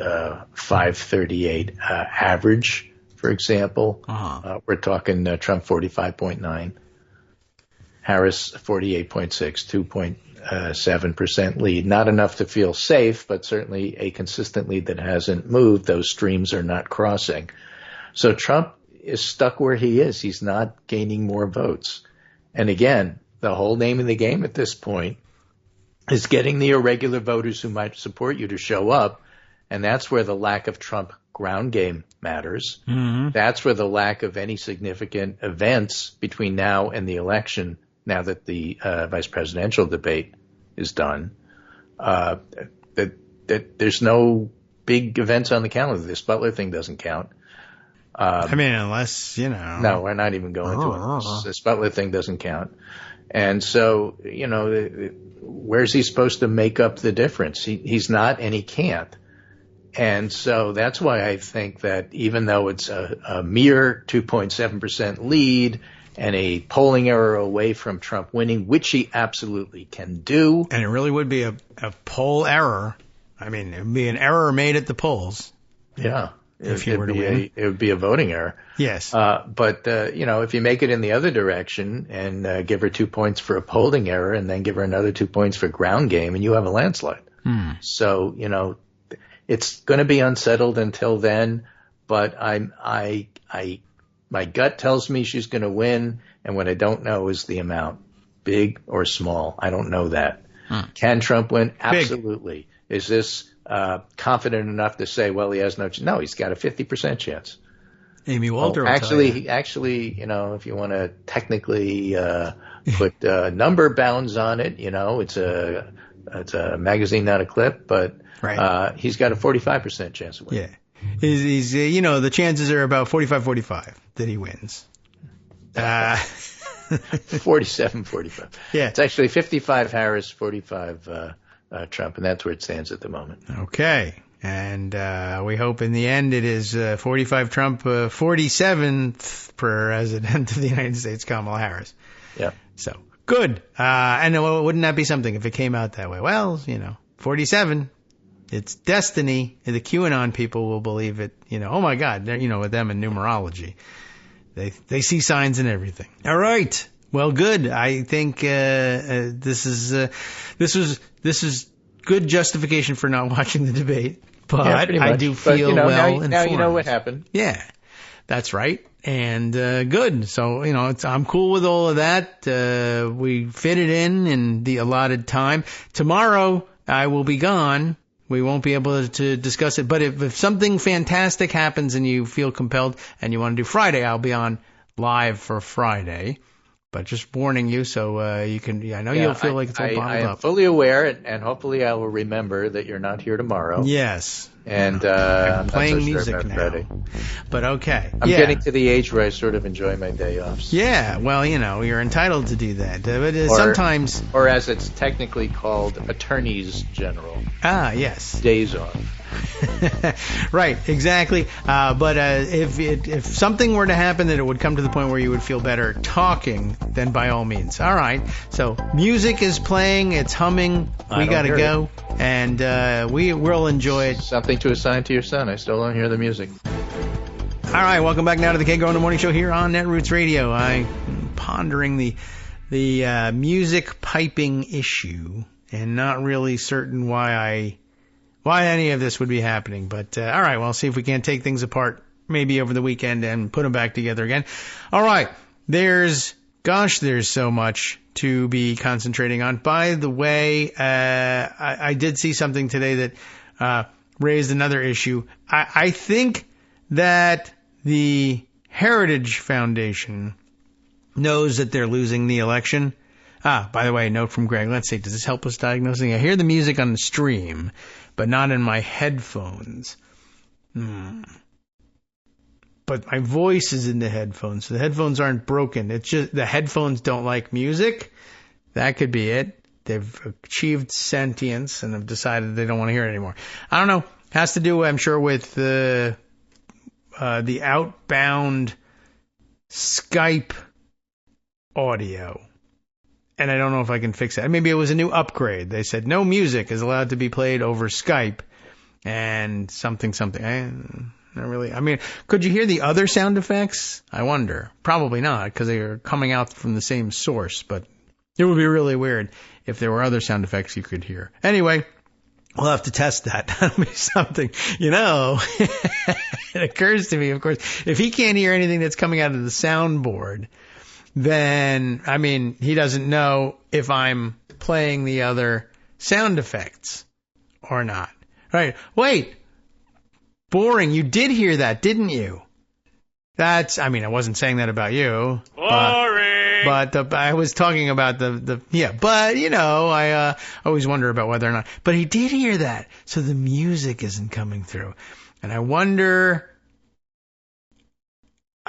538 average, for example, we're talking Trump 45.9, Harris 48.6, 2.7% lead. Not enough to feel safe, but certainly a consistent lead that hasn't moved. Those streams are not crossing. So Trump is stuck where he is. He's not gaining more votes. And again, the whole name of the game at this point is getting the irregular voters who might support you to show up. And that's where the lack of Trump ground game matters. Mm-hmm. That's where the lack of any significant events between now and the election, now that the vice presidential debate is done, that there's no big events on the calendar. This Butler thing doesn't count.
Unless,
No, we're not even going to it. This Butler thing doesn't count. And so, where's he supposed to make up the difference? He's not, and he can't. And so that's why I think that even though it's a mere 2.7% lead and a polling error away from Trump winning, which he absolutely can do.
And it really would be a poll error. I mean, it would be an error made at the polls.
Yeah.
If you were to win.
It would be a voting error.
Yes.
But if you make it in the other direction and give her 2 points for a polling error and then give her another 2 points for ground game, and you have a landslide. So, it's going to be unsettled until then, but my gut tells me she's going to win, and what I don't know is the amount, big or small. I don't know that. Can Trump win? Absolutely. Big. Is this confident enough to say, well, he has no chance? No, he's got a 50% chance.
Amy Walter.
Actually, if you want to technically put number bounds on it, it's a magazine, not a clip, but he's got a 45% chance of winning.
Yeah. He's the chances are about 45-45 that he wins.
47-45.
Yeah.
It's actually 55 Harris, 45 Trump, and that's where it stands at the moment.
Okay. And we hope in the end it is 45 Trump, 47th President of the United States, Kamala Harris.
Yeah.
So, good. And wouldn't that be something if it came out that way? Well, 47, it's destiny. The QAnon people will believe it. Oh my God, they're, with them in numerology. They see signs and everything. All right. Well, good. I think this is good justification for not watching the debate. But I do feel informed.
Now you know what happened.
Yeah, that's right. And good. So I'm cool with all of that. We fit it in the allotted time. Tomorrow I will be gone. We won't be able to discuss it. But if something fantastic happens and you feel compelled and you want to do Friday, I'll be on live for Friday. But just warning you, so you can. I know you'll feel like it's all bottled up.
I am fully aware, and hopefully I will remember that you're not here tomorrow.
Yes.
And
I'm playing music now.
Friday.
But okay.
I'm getting to the age where I sort of enjoy my day offs.
Yeah, well, you're entitled to do that. But sometimes...
Or as it's technically called, attorneys general.
Ah, yes.
Days off.
Right, exactly. But if something were to happen that it would come to the point where you would feel better talking, then by all means. All right. So music is playing. It's humming. We got to go. And we'll enjoy it.
Something to assign to your son. I still don't hear the music.
All right. Welcome back now to the Kagro in the Morning Show here on Netroots Radio. I'm pondering the music piping issue and not really certain why any of this would be happening. But, all right, well, see if we can't take things apart maybe over the weekend and put them back together again. All right, there's so much to be concentrating on. By the way, I did see something today that raised another issue. I think that the Heritage Foundation knows that they're losing the election. By the way, note from Greg. Let's see, does this help us diagnosing? I hear the music on the stream, but not in my headphones. But my voice is in the headphones, so the headphones aren't broken. It's just the headphones don't like music. That could be it. They've achieved sentience and have decided they don't want to hear it anymore. I don't know. Has to do, I'm sure, with the outbound Skype audio. And I don't know if I can fix that. Maybe it was a new upgrade. They said no music is allowed to be played over Skype and something. Not really. I mean, could you hear the other sound effects? I wonder. Probably not, because they are coming out from the same source. But it would be really weird if there were other sound effects you could hear. Anyway, we'll have to test that. That'll be something. It occurs to me, of course, if he can't hear anything that's coming out of the soundboard, then, he doesn't know if I'm playing the other sound effects or not. Right. Wait. Boring. You did hear that, didn't you? I wasn't saying that about you.
Boring.
But I was talking about I always wonder about whether or not. But he did hear that. So the music isn't coming through. And I wonder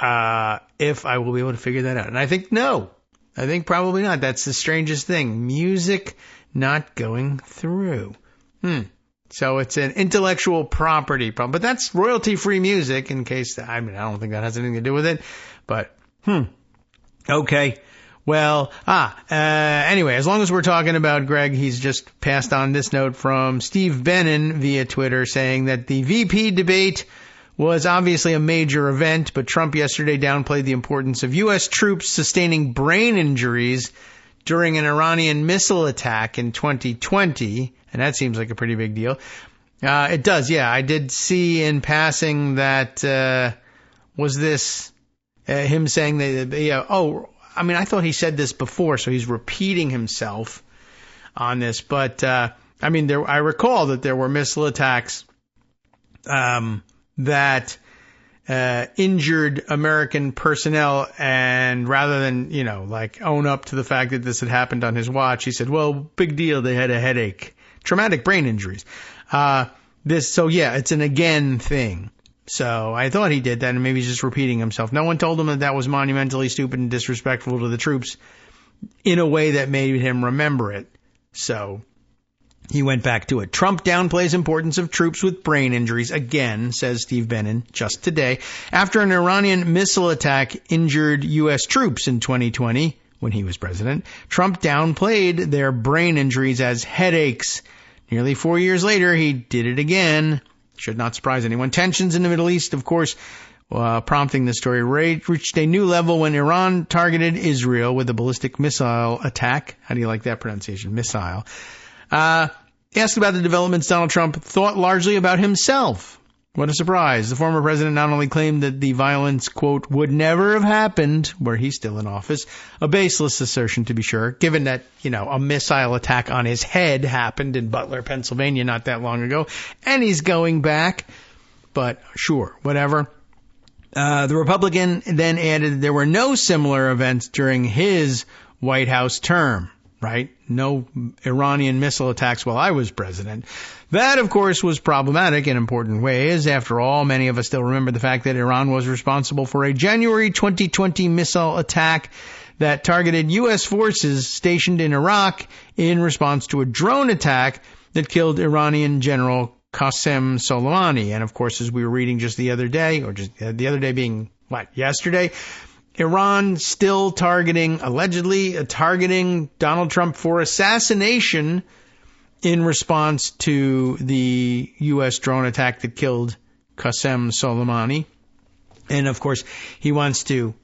if I will be able to figure that out. And I think no. I think probably not. That's the strangest thing. Music not going through. So it's an intellectual property problem. But that's royalty-free music, in case, I don't think that has anything to do with it. But, okay. Well, anyway, as long as we're talking about Greg, he's just passed on this note from Steve Bannon via Twitter saying that the VP debate was obviously a major event, but Trump yesterday downplayed the importance of U.S. troops sustaining brain injuries during an Iranian missile attack in 2020, and that seems like a pretty big deal. It does, yeah. I did see in passing that, was this him saying that, I thought he said this before, so he's repeating himself on this, but, I recall that there were missile attacks, that injured American personnel, and rather than, own up to the fact that this had happened on his watch, he said, well, big deal, they had a headache. Traumatic brain injuries. It's an again thing. So I thought he did that, and maybe he's just repeating himself. No one told him that was monumentally stupid and disrespectful to the troops in a way that made him remember it. So he went back to it. Trump downplays importance of troops with brain injuries again, says Steve Bannon, just today, after an Iranian missile attack injured U.S. troops in 2020 when he was president. Trump downplayed their brain injuries as headaches. Nearly 4 years later, he did it again. Should not surprise anyone. Tensions in the Middle East, of course, prompting the story, reached a new level when Iran targeted Israel with a ballistic missile attack. How do you like that pronunciation? Missile. Asked about the developments, Donald Trump thought largely about himself. What a surprise. The former president not only claimed that the violence, quote, would never have happened, where he's still in office, a baseless assertion to be sure, given that, a missile attack on his head happened in Butler, Pennsylvania not that long ago, and he's going back, but sure, whatever. The Republican then added there were no similar events during his White House term. Right? No Iranian missile attacks while I was president. That, of course, was problematic in important ways. After all, many of us still remember the fact that Iran was responsible for a January 2020 missile attack that targeted U.S. forces stationed in Iraq in response to a drone attack that killed Iranian General Qasem Soleimani. And, of course, as we were reading just the other day, or just the other day being, yesterday, Iran still allegedly targeting Donald Trump for assassination in response to the U.S. drone attack that killed Qasem Soleimani. And, of course, he wants to,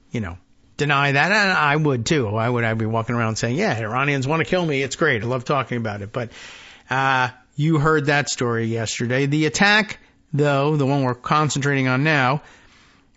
deny that. And I would, too. Why would I be walking around saying, yeah, Iranians want to kill me. It's great. I love talking about it. But you heard that story yesterday. The attack, though, the one we're concentrating on now,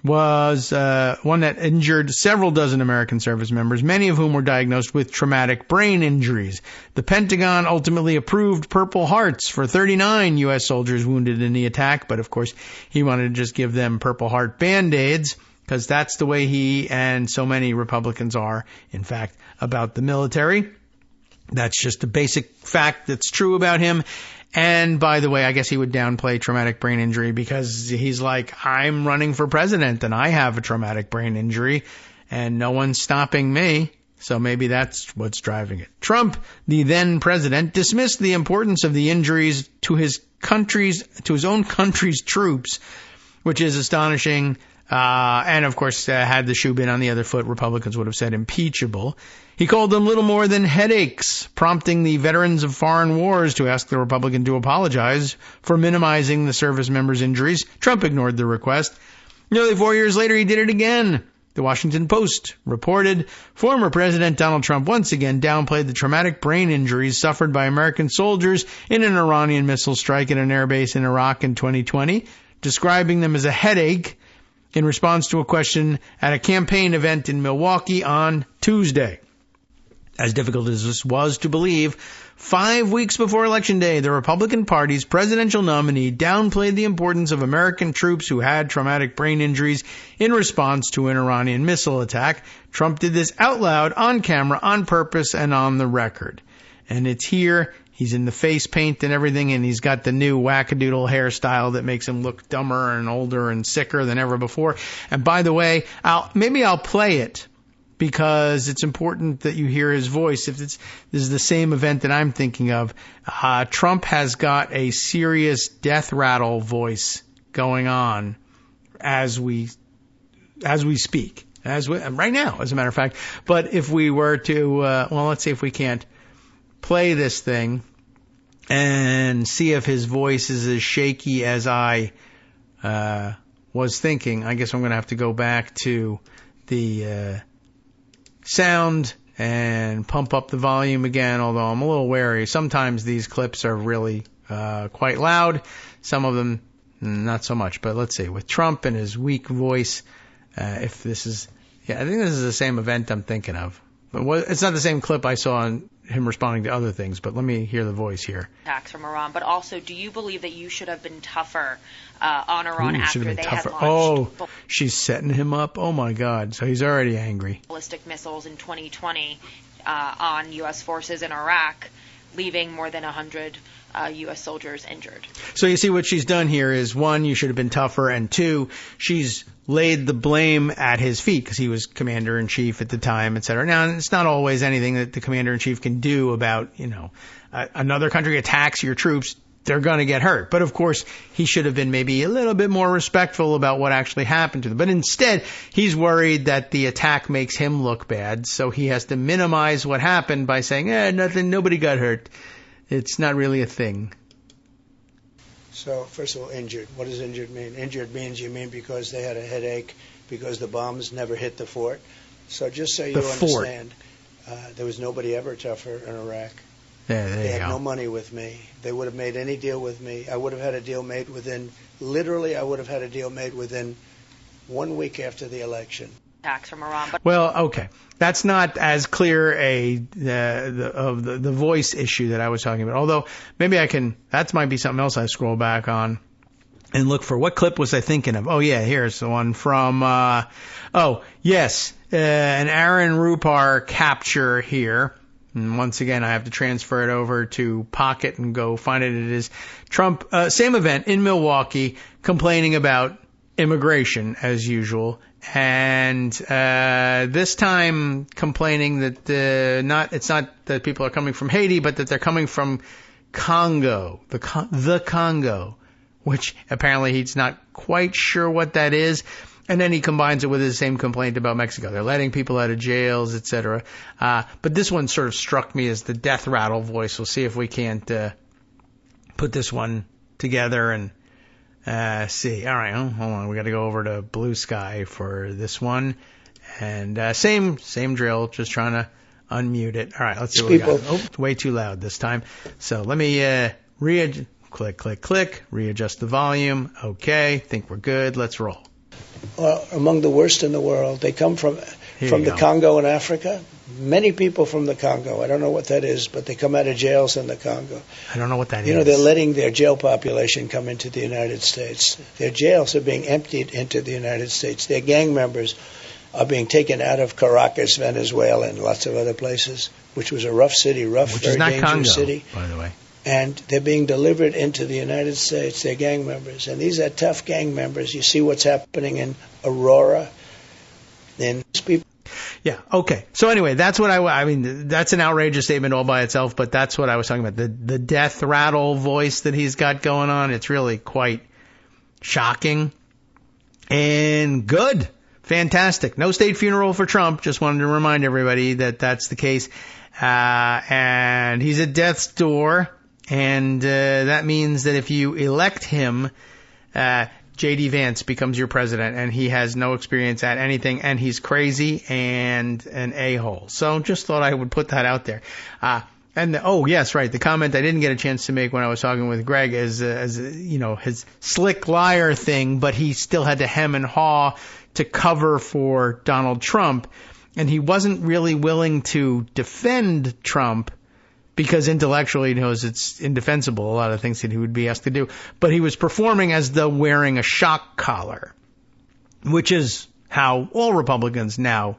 was one that injured several dozen American service members, many of whom were diagnosed with traumatic brain injuries. The Pentagon ultimately approved Purple Hearts for 39 U.S. soldiers wounded in the attack, but of course he wanted to just give them Purple Heart Band-Aids, because that's the way he and so many Republicans are, in fact, about the military. That's just a basic fact that's true about him. And by the way, I guess he would downplay traumatic brain injury because he's like, I'm running for president and I have a traumatic brain injury and no one's stopping me. So maybe that's what's driving it. Trump, the then president, dismissed the importance of the injuries to his own country's troops, which is astonishing. And of course, had the shoe been on the other foot, Republicans would have said impeachable. He called them little more than headaches, prompting the veterans of foreign wars to ask the Republican to apologize for minimizing the service members' injuries. Trump ignored the request. Nearly 4 years later, he did it again. The Washington Post reported former President Donald Trump once again downplayed the traumatic brain injuries suffered by American soldiers in an Iranian missile strike at an airbase in Iraq in 2020, describing them as a headache in response to a question at a campaign event in Milwaukee on Tuesday. As difficult as this was to believe, 5 weeks before Election Day, the Republican Party's presidential nominee downplayed the importance of American troops who had traumatic brain injuries in response to an Iranian missile attack. Trump did this out loud, on camera, on purpose, and on the record. And it's here. He's in the face paint and everything, and he's got the new wackadoodle hairstyle that makes him look dumber and older and sicker than ever before. And by the way, I'll play it because it's important that you hear his voice. If this is the same event that I'm thinking of, Trump has got a serious death rattle voice going on as we speak, right now, as a matter of fact. But if we were to, let's see if we can't play this thing and see if his voice is as shaky as I was thinking. I guess I'm going to have to go back to the sound and pump up the volume again, although I'm a little wary. Sometimes these clips are really quite loud. Some of them not so much. But let's see. With Trump and his weak voice, if this is... Yeah, I think this is the same event I'm thinking of. But it's not the same clip I saw on him responding to other things, but let me hear the voice here.
Attacks from Iran, but also, do you believe that you should have been tougher on Iran after they had launched?
Oh, she's setting him up. Oh my God! So he's already angry.
Ballistic missiles in 2020 on U.S. forces in Iraq, leaving more than 100 U.S. soldiers injured.
So you see what she's done here is, one, you should have been tougher, and two, she's laid the blame at his feet because he was commander-in-chief at the time, et cetera. Now, it's not always anything that the commander-in-chief can do about, another country attacks your troops, they're going to get hurt. But, of course, he should have been maybe a little bit more respectful about what actually happened to them. But instead, he's worried that the attack makes him look bad, so he has to minimize what happened by saying, nothing, nobody got hurt. It's not really a thing.
So, first of all, injured. What does injured mean? Injured means you mean because they had a headache, because the bombs never hit the fort. So just so you understand, there was nobody ever tougher in Iraq. They had no money with me. They would have made any deal with me. I would have had a deal made within 1 week after the election.
Attacks from Iran.
Well, okay. That's not as clear the voice issue that I was talking about. Although maybe that might be something else I scroll back on and look for. What clip was I thinking of? Oh yeah, here's the one from, an Aaron Rupar capture here. And once again, I have to transfer it over to Pocket and go find it. It is Trump, same event in Milwaukee, complaining about immigration as usual. And this time complaining that it's not that people are coming from Haiti, but that they're coming from Congo, the Congo, which apparently he's not quite sure what that is. And then he combines it with his same complaint about Mexico. They're letting people out of jails, etc. But this one sort of struck me as the death rattle voice. We'll see if we can't put this one together and see. All right, hold on. We got to go over to Blue Sky for this one. And same drill, just trying to unmute it. All right, let's see what we got. Oh, way too loud this time. So let me click, readjust the volume. Okay, think we're good. Let's roll.
Among the worst in the world. They come from the Congo in Africa. Many people from the Congo. I don't know what that is, but they come out of jails in the Congo.
I don't know what that is.
They're letting their jail population come into the United States. Their jails are being emptied into the United States. Their gang members are being taken out of Caracas, Venezuela, and lots of other places, which was a rough city, very dangerous city.
By the way.
And they're being delivered into the United States. They're gang members. And these are tough gang members. You see what's happening in Aurora. And people.
Yeah, okay. So anyway, that's what that's an outrageous statement all by itself, but that's what I was talking about. The death rattle voice that he's got going on, it's really quite shocking and good. Fantastic. No state funeral for Trump. Just wanted to remind everybody that that's the case. And he's at death's door. And that means that if you elect him, J.D. Vance becomes your president, and he has no experience at anything, and he's crazy and an a-hole. So just thought I would put that out there. The comment I didn't get a chance to make when I was talking with Greg is, his slick liar thing, but he still had to hem and haw to cover for Donald Trump, and he wasn't really willing to defend Trump because intellectually he knows it's indefensible, a lot of things that he would be asked to do. But he was performing as though wearing a shock collar, which is how all Republicans now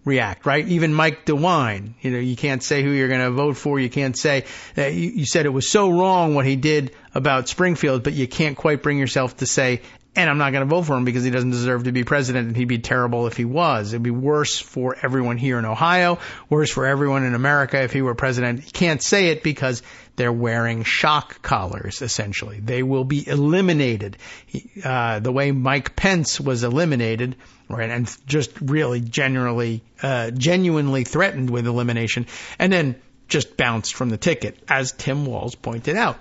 react, right? Even Mike DeWine, you can't say who you're going to vote for. You can't say that you said it was so wrong what he did about Springfield, but you can't quite bring yourself to say and I'm not going to vote for him because he doesn't deserve to be president, and he'd be terrible if he was. It'd be worse for everyone here in Ohio, worse for everyone in America if he were president. He can't say it because they're wearing shock collars, essentially. They will be eliminated. The way Mike Pence was eliminated, right, and just really genuinely threatened with elimination, and then just bounced from the ticket, as Tim Walz pointed out.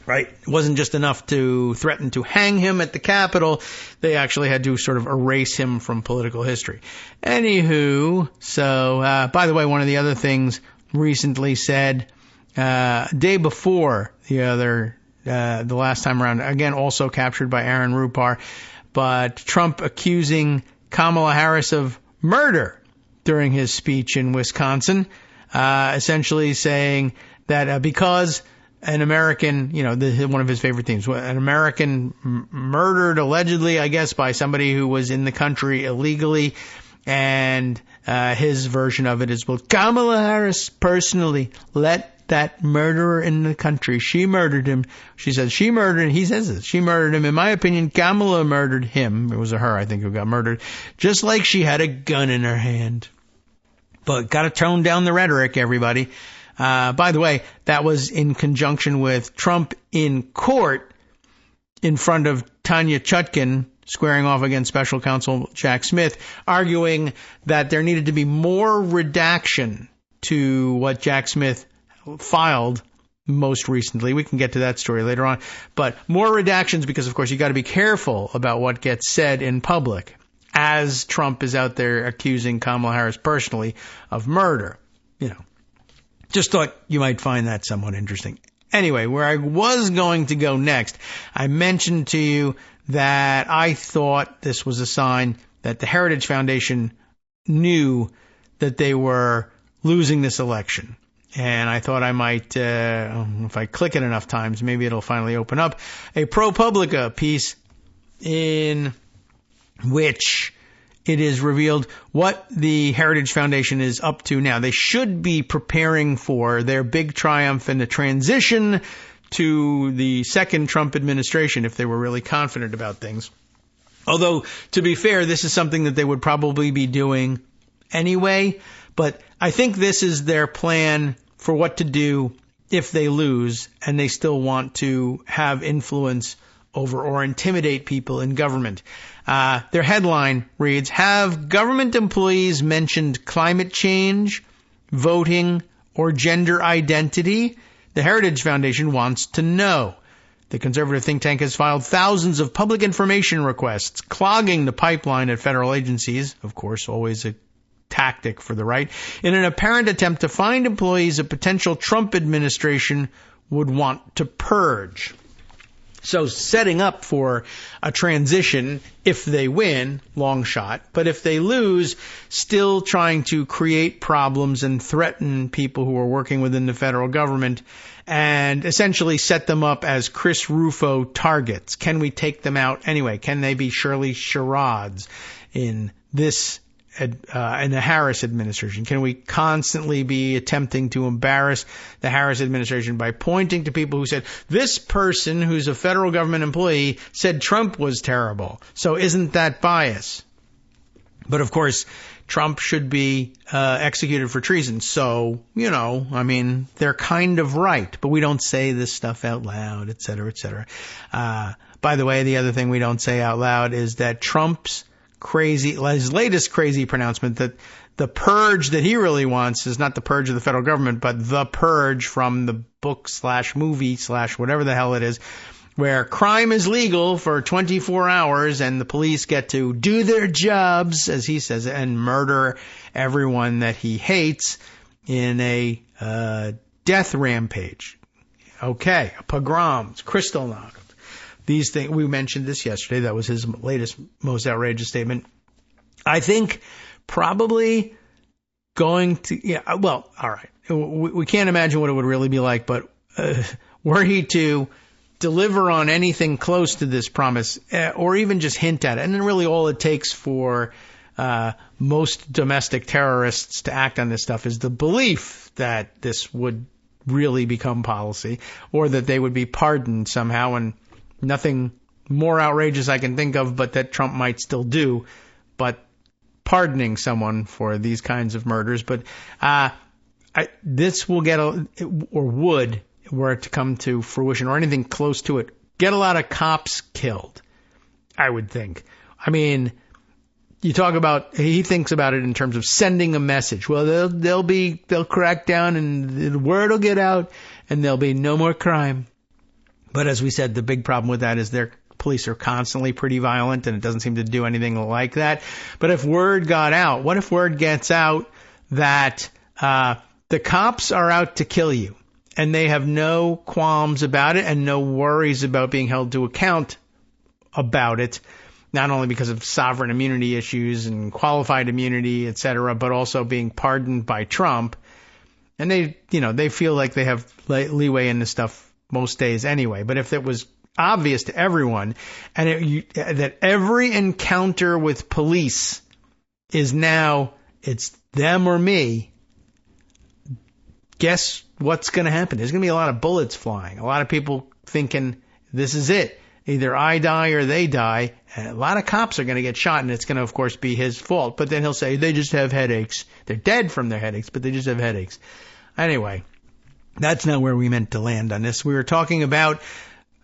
Right. It wasn't just enough to threaten to hang him at the Capitol. They actually had to sort of erase him from political history. Anywho, so, by the way, one of the other things recently said, day before the last time around, again, also captured by Aaron Rupar, but Trump accusing Kamala Harris of murder during his speech in Wisconsin, essentially saying that because an American, one of his favorite themes, an American murdered allegedly, I guess, by somebody who was in the country illegally. And his version of it is, well, Kamala Harris personally let that murderer in the country. She murdered him. She says she murdered him. He says it. She murdered him. In my opinion, Kamala murdered him. It was her, I think, who got murdered. Just like she had a gun in her hand. But got to tone down the rhetoric, everybody. By the way, that was in conjunction with Trump in court in front of Tanya Chutkin, squaring off against special counsel Jack Smith, arguing that there needed to be more redaction to what Jack Smith filed most recently. We can get to that story later on. But more redactions because, of course, you got to be careful about what gets said in public as Trump is out there accusing Kamala Harris personally of murder. Just thought you might find that somewhat interesting. Anyway, where I was going to go next, I mentioned to you that I thought this was a sign that the Heritage Foundation knew that they were losing this election. And I thought I might, if I click it enough times, maybe it'll finally open up, a ProPublica piece in which it is revealed what the Heritage Foundation is up to now. They should be preparing for their big triumph in the transition to the second Trump administration if they were really confident about things. Although, to be fair, this is something that they would probably be doing anyway. But I think this is their plan for what to do if they lose and they still want to have influence over or intimidate people in government. Their headline reads, have government employees mentioned climate change, voting, or gender identity? The Heritage Foundation wants to know. The conservative think tank has filed thousands of public information requests, clogging the pipeline at federal agencies, of course, always a tactic for the right, in an apparent attempt to find employees a potential Trump administration would want to purge. So setting up for a transition if they win, long shot, but if they lose, still trying to create problems and threaten people who are working within the federal government and essentially set them up as Chris Rufo targets. Can we take them out anyway? Can they be Shirley Charades in this in the Harris administration? Can we constantly be attempting to embarrass the Harris administration by pointing to people who said, this person who's a federal government employee said Trump was terrible. So isn't that bias? But of course, Trump should be executed for treason. So, they're kind of right, but we don't say this stuff out loud, et cetera, et cetera. By the way, the other thing we don't say out loud is that his latest crazy pronouncement that the purge that he really wants is not the purge of the federal government, but the purge from the book/movie/ whatever the hell it is, where crime is legal for 24 hours and the police get to do their jobs, as he says, and murder everyone that he hates in a death rampage. Okay, pogroms, Kristallnacht. These things, we mentioned this yesterday. That was his latest, most outrageous statement. I think probably going to, all right. We can't imagine what it would really be like, but were he to deliver on anything close to this promise, or even just hint at it, and then really all it takes for most domestic terrorists to act on this stuff is the belief that this would really become policy, or that they would be pardoned somehow and nothing more outrageous I can think of, but that Trump might still do. But pardoning someone for these kinds of murders. But this will get, were it to come to fruition or anything close to it, get a lot of cops killed, I would think. I mean, you talk about, he thinks about it in terms of sending a message. Well, they'll crack down and the word will get out and there'll be no more crime. But as we said, the big problem with that is their police are constantly pretty violent and it doesn't seem to do anything like that. But if word got out, what if word gets out that the cops are out to kill you and they have no qualms about it and no worries about being held to account about it, not only because of sovereign immunity issues and qualified immunity, et cetera, but also being pardoned by Trump. And they feel like they have leeway in this stuff most days anyway. But if it was obvious to everyone and that every encounter with police is now it's them or me, guess what's going to happen? There's going to be a lot of bullets flying. A lot of people thinking this is it. Either I die or they die. And a lot of cops are going to get shot, and it's going to, of course, be his fault. But then he'll say they just have headaches. They're dead from their headaches, but they just have headaches. Anyway, that's not where we meant to land on this. We were talking about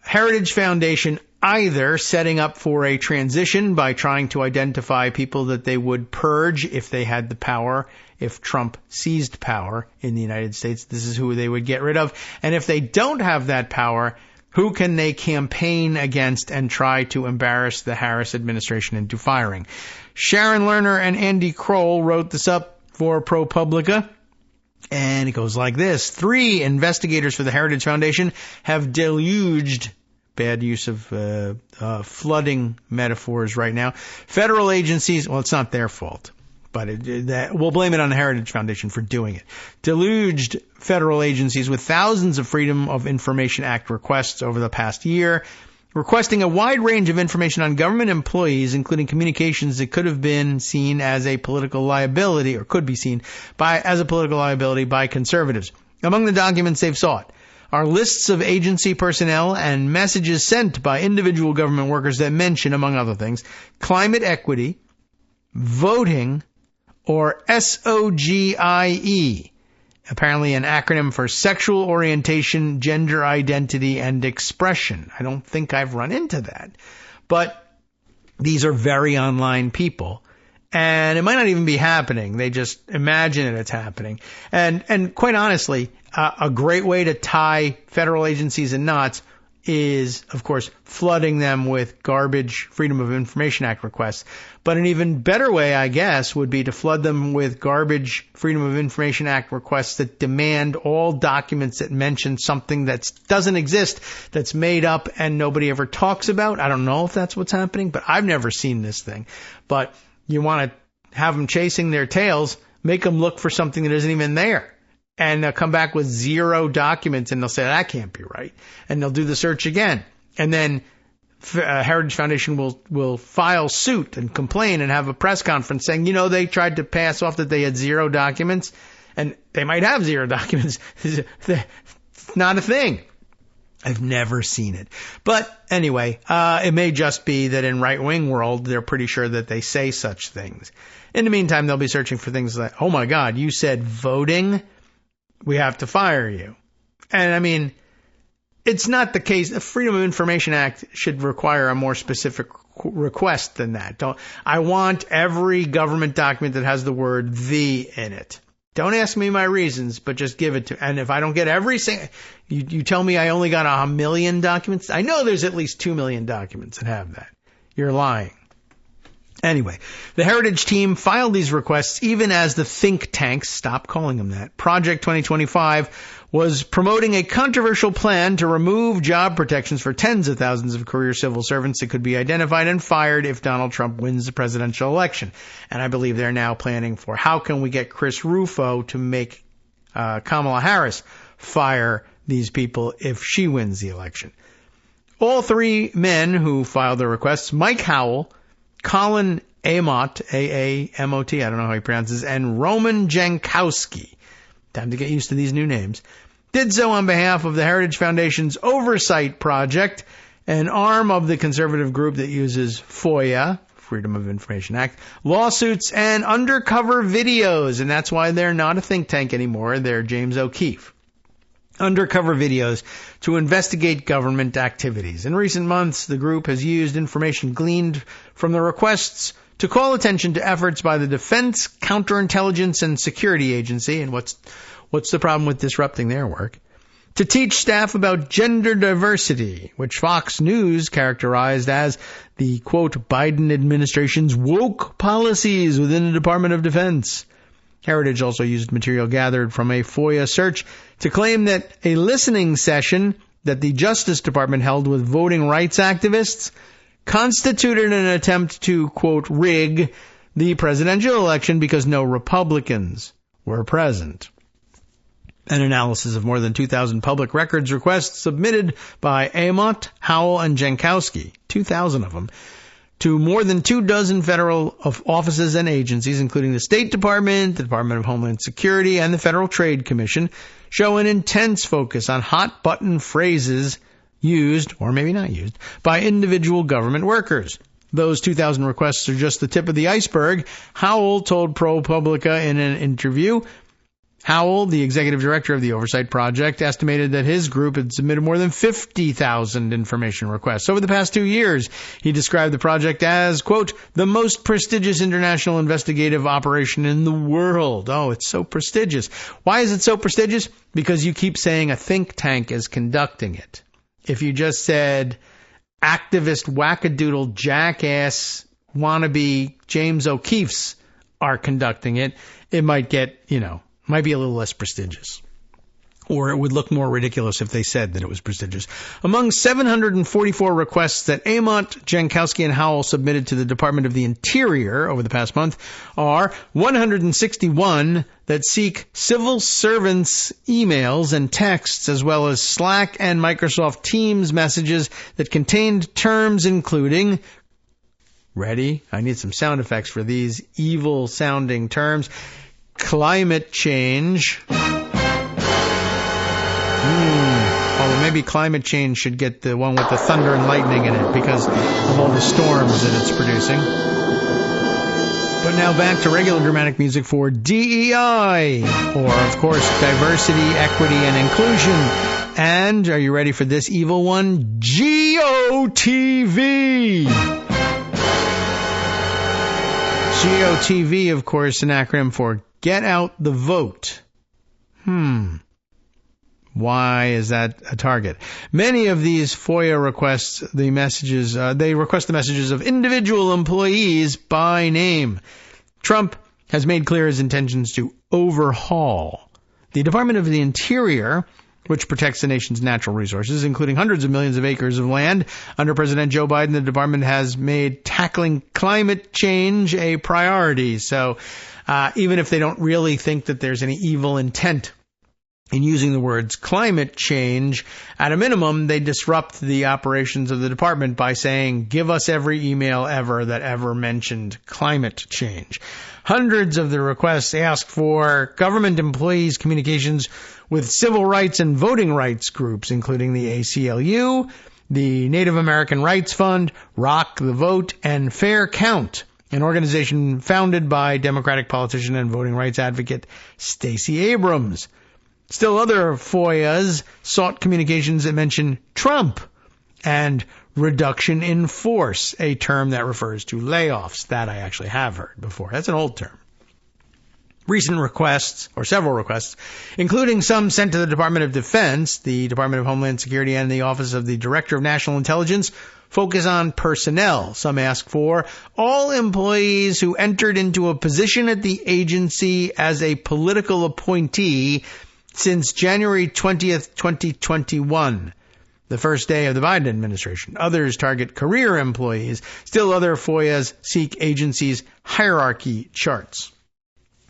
Heritage Foundation either setting up for a transition by trying to identify people that they would purge if they had the power. If Trump seized power in the United States, this is who they would get rid of. And if they don't have that power, who can they campaign against and try to embarrass the Harris administration into firing? Sharon Lerner and Andy Kroll wrote this up for ProPublica. And it goes like this. 3 investigators for the Heritage Foundation have deluged, bad use of flooding metaphors right now, federal agencies. Well, it's not their fault, but we'll blame it on the Heritage Foundation for doing it. Deluged federal agencies with thousands of Freedom of Information Act requests over the past year, requesting a wide range of information on government employees, including communications that could have been seen as a political liability, or could be seen as a political liability by conservatives. Among the documents they've sought are lists of agency personnel and messages sent by individual government workers that mention, among other things, climate equity, voting, or SOGIE, apparently an acronym for sexual orientation, gender identity, and expression. I don't think I've run into that. But these are very online people. And it might not even be happening. They just imagine it's happening. And quite honestly, a great way to tie federal agencies in knots is, of course, flooding them with garbage Freedom of Information Act requests. But an even better way, I guess, would be to flood them with garbage Freedom of Information Act requests that demand all documents that mention something that doesn't exist, that's made up and nobody ever talks about. I don't know if that's what's happening, but I've never seen this thing. But you want to have them chasing their tails, make them look for something that isn't even there. And they'll come back with 0 documents, and they'll say, that can't be right. And they'll do the search again. And then Heritage Foundation will file suit and complain and have a press conference saying, they tried to pass off that they had 0 documents. And they might have 0 documents. It's not a thing. I've never seen it. But anyway, it may just be that in right-wing world, they're pretty sure that they say such things. In the meantime, they'll be searching for things like, oh my God, you said voting? We have to fire you. And I mean, it's not the case. The Freedom of Information Act should require a more specific request than that. I want every government document that has the word "the" in it. Don't ask me my reasons, but just give it to. And if I don't get every single, you tell me I only got 1 million documents. I know there's at least 2 million documents that have that. You're lying. Anyway, the Heritage team filed these requests even as the think tanks, stop calling them that, Project 2025 was promoting a controversial plan to remove job protections for tens of thousands of career civil servants that could be identified and fired if Donald Trump wins the presidential election. And I believe they're now planning for how can we get Chris Rufo to make Kamala Harris fire these people if she wins the election. All 3 men who filed their requests, Mike Howell, Colin Amott, A-A-M-O-T, I don't know how he pronounces, and Roman Jankowski, time to get used to these new names, did so on behalf of the Heritage Foundation's Oversight Project, an arm of the conservative group that uses FOIA, Freedom of Information Act, lawsuits, and undercover videos. And that's why they're not a think tank anymore. They're James O'Keefe. Undercover videos to investigate government activities. In recent months, the group has used information gleaned from the requests to call attention to efforts by the Defense Counterintelligence and Security Agency, and what's the problem with disrupting their work, to teach staff about gender diversity, which Fox News characterized as the, quote, Biden administration's woke policies within the Department of Defense. Heritage also used material gathered from a FOIA search to claim that a listening session that the Justice Department held with voting rights activists constituted an attempt to, quote, rig the presidential election because no Republicans were present. An analysis of more than 2,000 public records requests submitted by Amott, Howell, and Jankowski, 2,000 of them, to more than 24 federal offices and agencies, including the State Department, the Department of Homeland Security, and the Federal Trade Commission, show an intense focus on hot-button phrases used, or maybe not used, by individual government workers. Those 2,000 requests are just the tip of the iceberg, Howell told ProPublica in an interview. Howell, the executive director of the Oversight Project, estimated that his group had submitted more than 50,000 information requests over the past 2 years. He described the project as, quote, the most prestigious international investigative operation in the world. Oh, it's so prestigious. Why is it so prestigious? Because you keep saying a think tank is conducting it. If you just said activist, wackadoodle, jackass, wannabe James O'Keefe's are conducting it, it might get, might be a little less prestigious. Or it would look more ridiculous if they said that it was prestigious. Among 744 requests that Amott, Jankowski, and Howell submitted to the Department of the Interior over the past month are 161 that seek civil servants' emails and texts, as well as Slack and Microsoft Teams messages that contained terms including, ready? I need some sound effects for these evil-sounding terms. Climate change. Although maybe climate change should get the one with the thunder and lightning in it because of all the storms that it's producing. But now back to regular dramatic music for DEI, or of course diversity, equity, and inclusion. And are you ready for this evil one? GOTV. GOTV, of course, an acronym for Get Out the Vote. Why is that a target? Many of these FOIA requests they request the messages of individual employees by name. Trump has made clear his intentions to overhaul the Department of the Interior, which protects the nation's natural resources, including hundreds of millions of acres of land. Under President Joe Biden, the department has made tackling climate change a priority. So even if they don't really think that there's any evil intent in using the words climate change, at a minimum, they disrupt the operations of the department by saying, give us every email ever that ever mentioned climate change. Hundreds of the requests ask for government employees' communications with civil rights and voting rights groups, including the ACLU, the Native American Rights Fund, Rock the Vote, and Fair Count, an organization founded by Democratic politician and voting rights advocate Stacey Abrams. Still other FOIAs sought communications that mention Trump and reduction in force, a term that refers to layoffs. That I actually have heard before. That's an old term. Recent requests, or several requests, including some sent to the Department of Defense, the Department of Homeland Security, and the Office of the Director of National Intelligence, focus on personnel. Some ask for all employees who entered into a position at the agency as a political appointee since January 20th, 2021, the first day of the Biden administration. Others target career employees. Still other FOIAs seek agencies' hierarchy charts.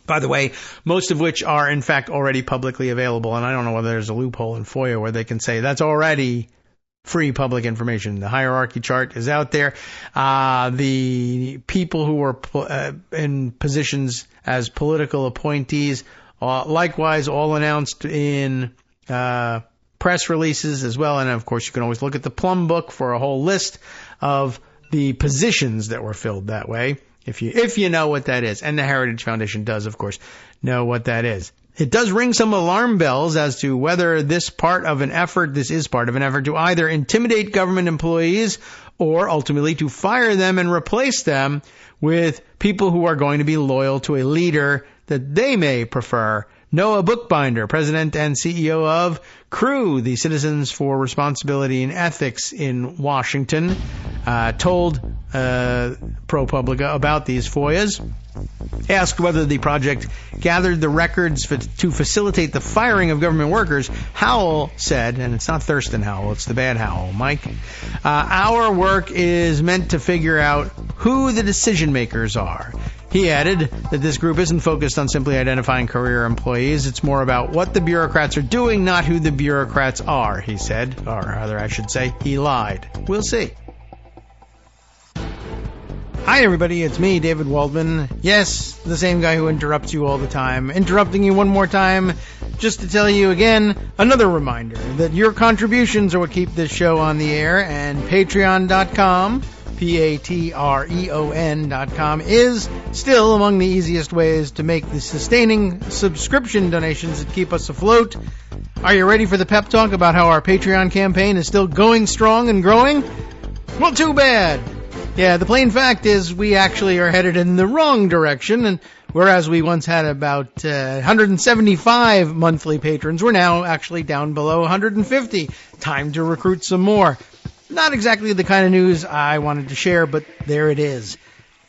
By the way, most of which are in fact already publicly available, and I don't know whether there's a loophole in FOIA where they can say that's already free public information. The hierarchy chart is out there. The people who were in positions as political appointees likewise all announced in press releases as well. And, of course, you can always look at the Plum Book for a whole list of the positions that were filled that way, if you know what that is. And the Heritage Foundation does, of course, know what that is. It does ring some alarm bells as to whether this is part of an effort to either intimidate government employees or ultimately to fire them and replace them with people who are going to be loyal to a leader that they may prefer. Noah Bookbinder, president and CEO of CREW, the Citizens for Responsibility and Ethics in Washington, told ProPublica about these FOIAs. Asked whether the project gathered the records to facilitate the firing of government workers, Howell said, and it's not Thurston Howell, it's the bad Howell, Mike, our work is meant to figure out who the decision makers are. He added that this group isn't focused on simply identifying career employees. It's more about what the bureaucrats are doing, not who the bureaucrats are, he said. Or rather, I should say, he lied. We'll see. Hi, everybody. It's me, David Waldman. Yes, the same guy who interrupts you all the time. Interrupting you one more time just to tell you again, another reminder that your contributions are what keep this show on the air, and Patreon.com, Patreon.com, is still among the easiest ways to make the sustaining subscription donations that keep us afloat. Are you ready for the pep talk about how our Patreon campaign is still going strong and growing? Well, too bad. Yeah, the plain fact is we actually are headed in the wrong direction, and whereas we once had about 175 monthly patrons, we're now actually down below 150. Time to recruit some more. Not exactly the kind of news I wanted to share, but there it is.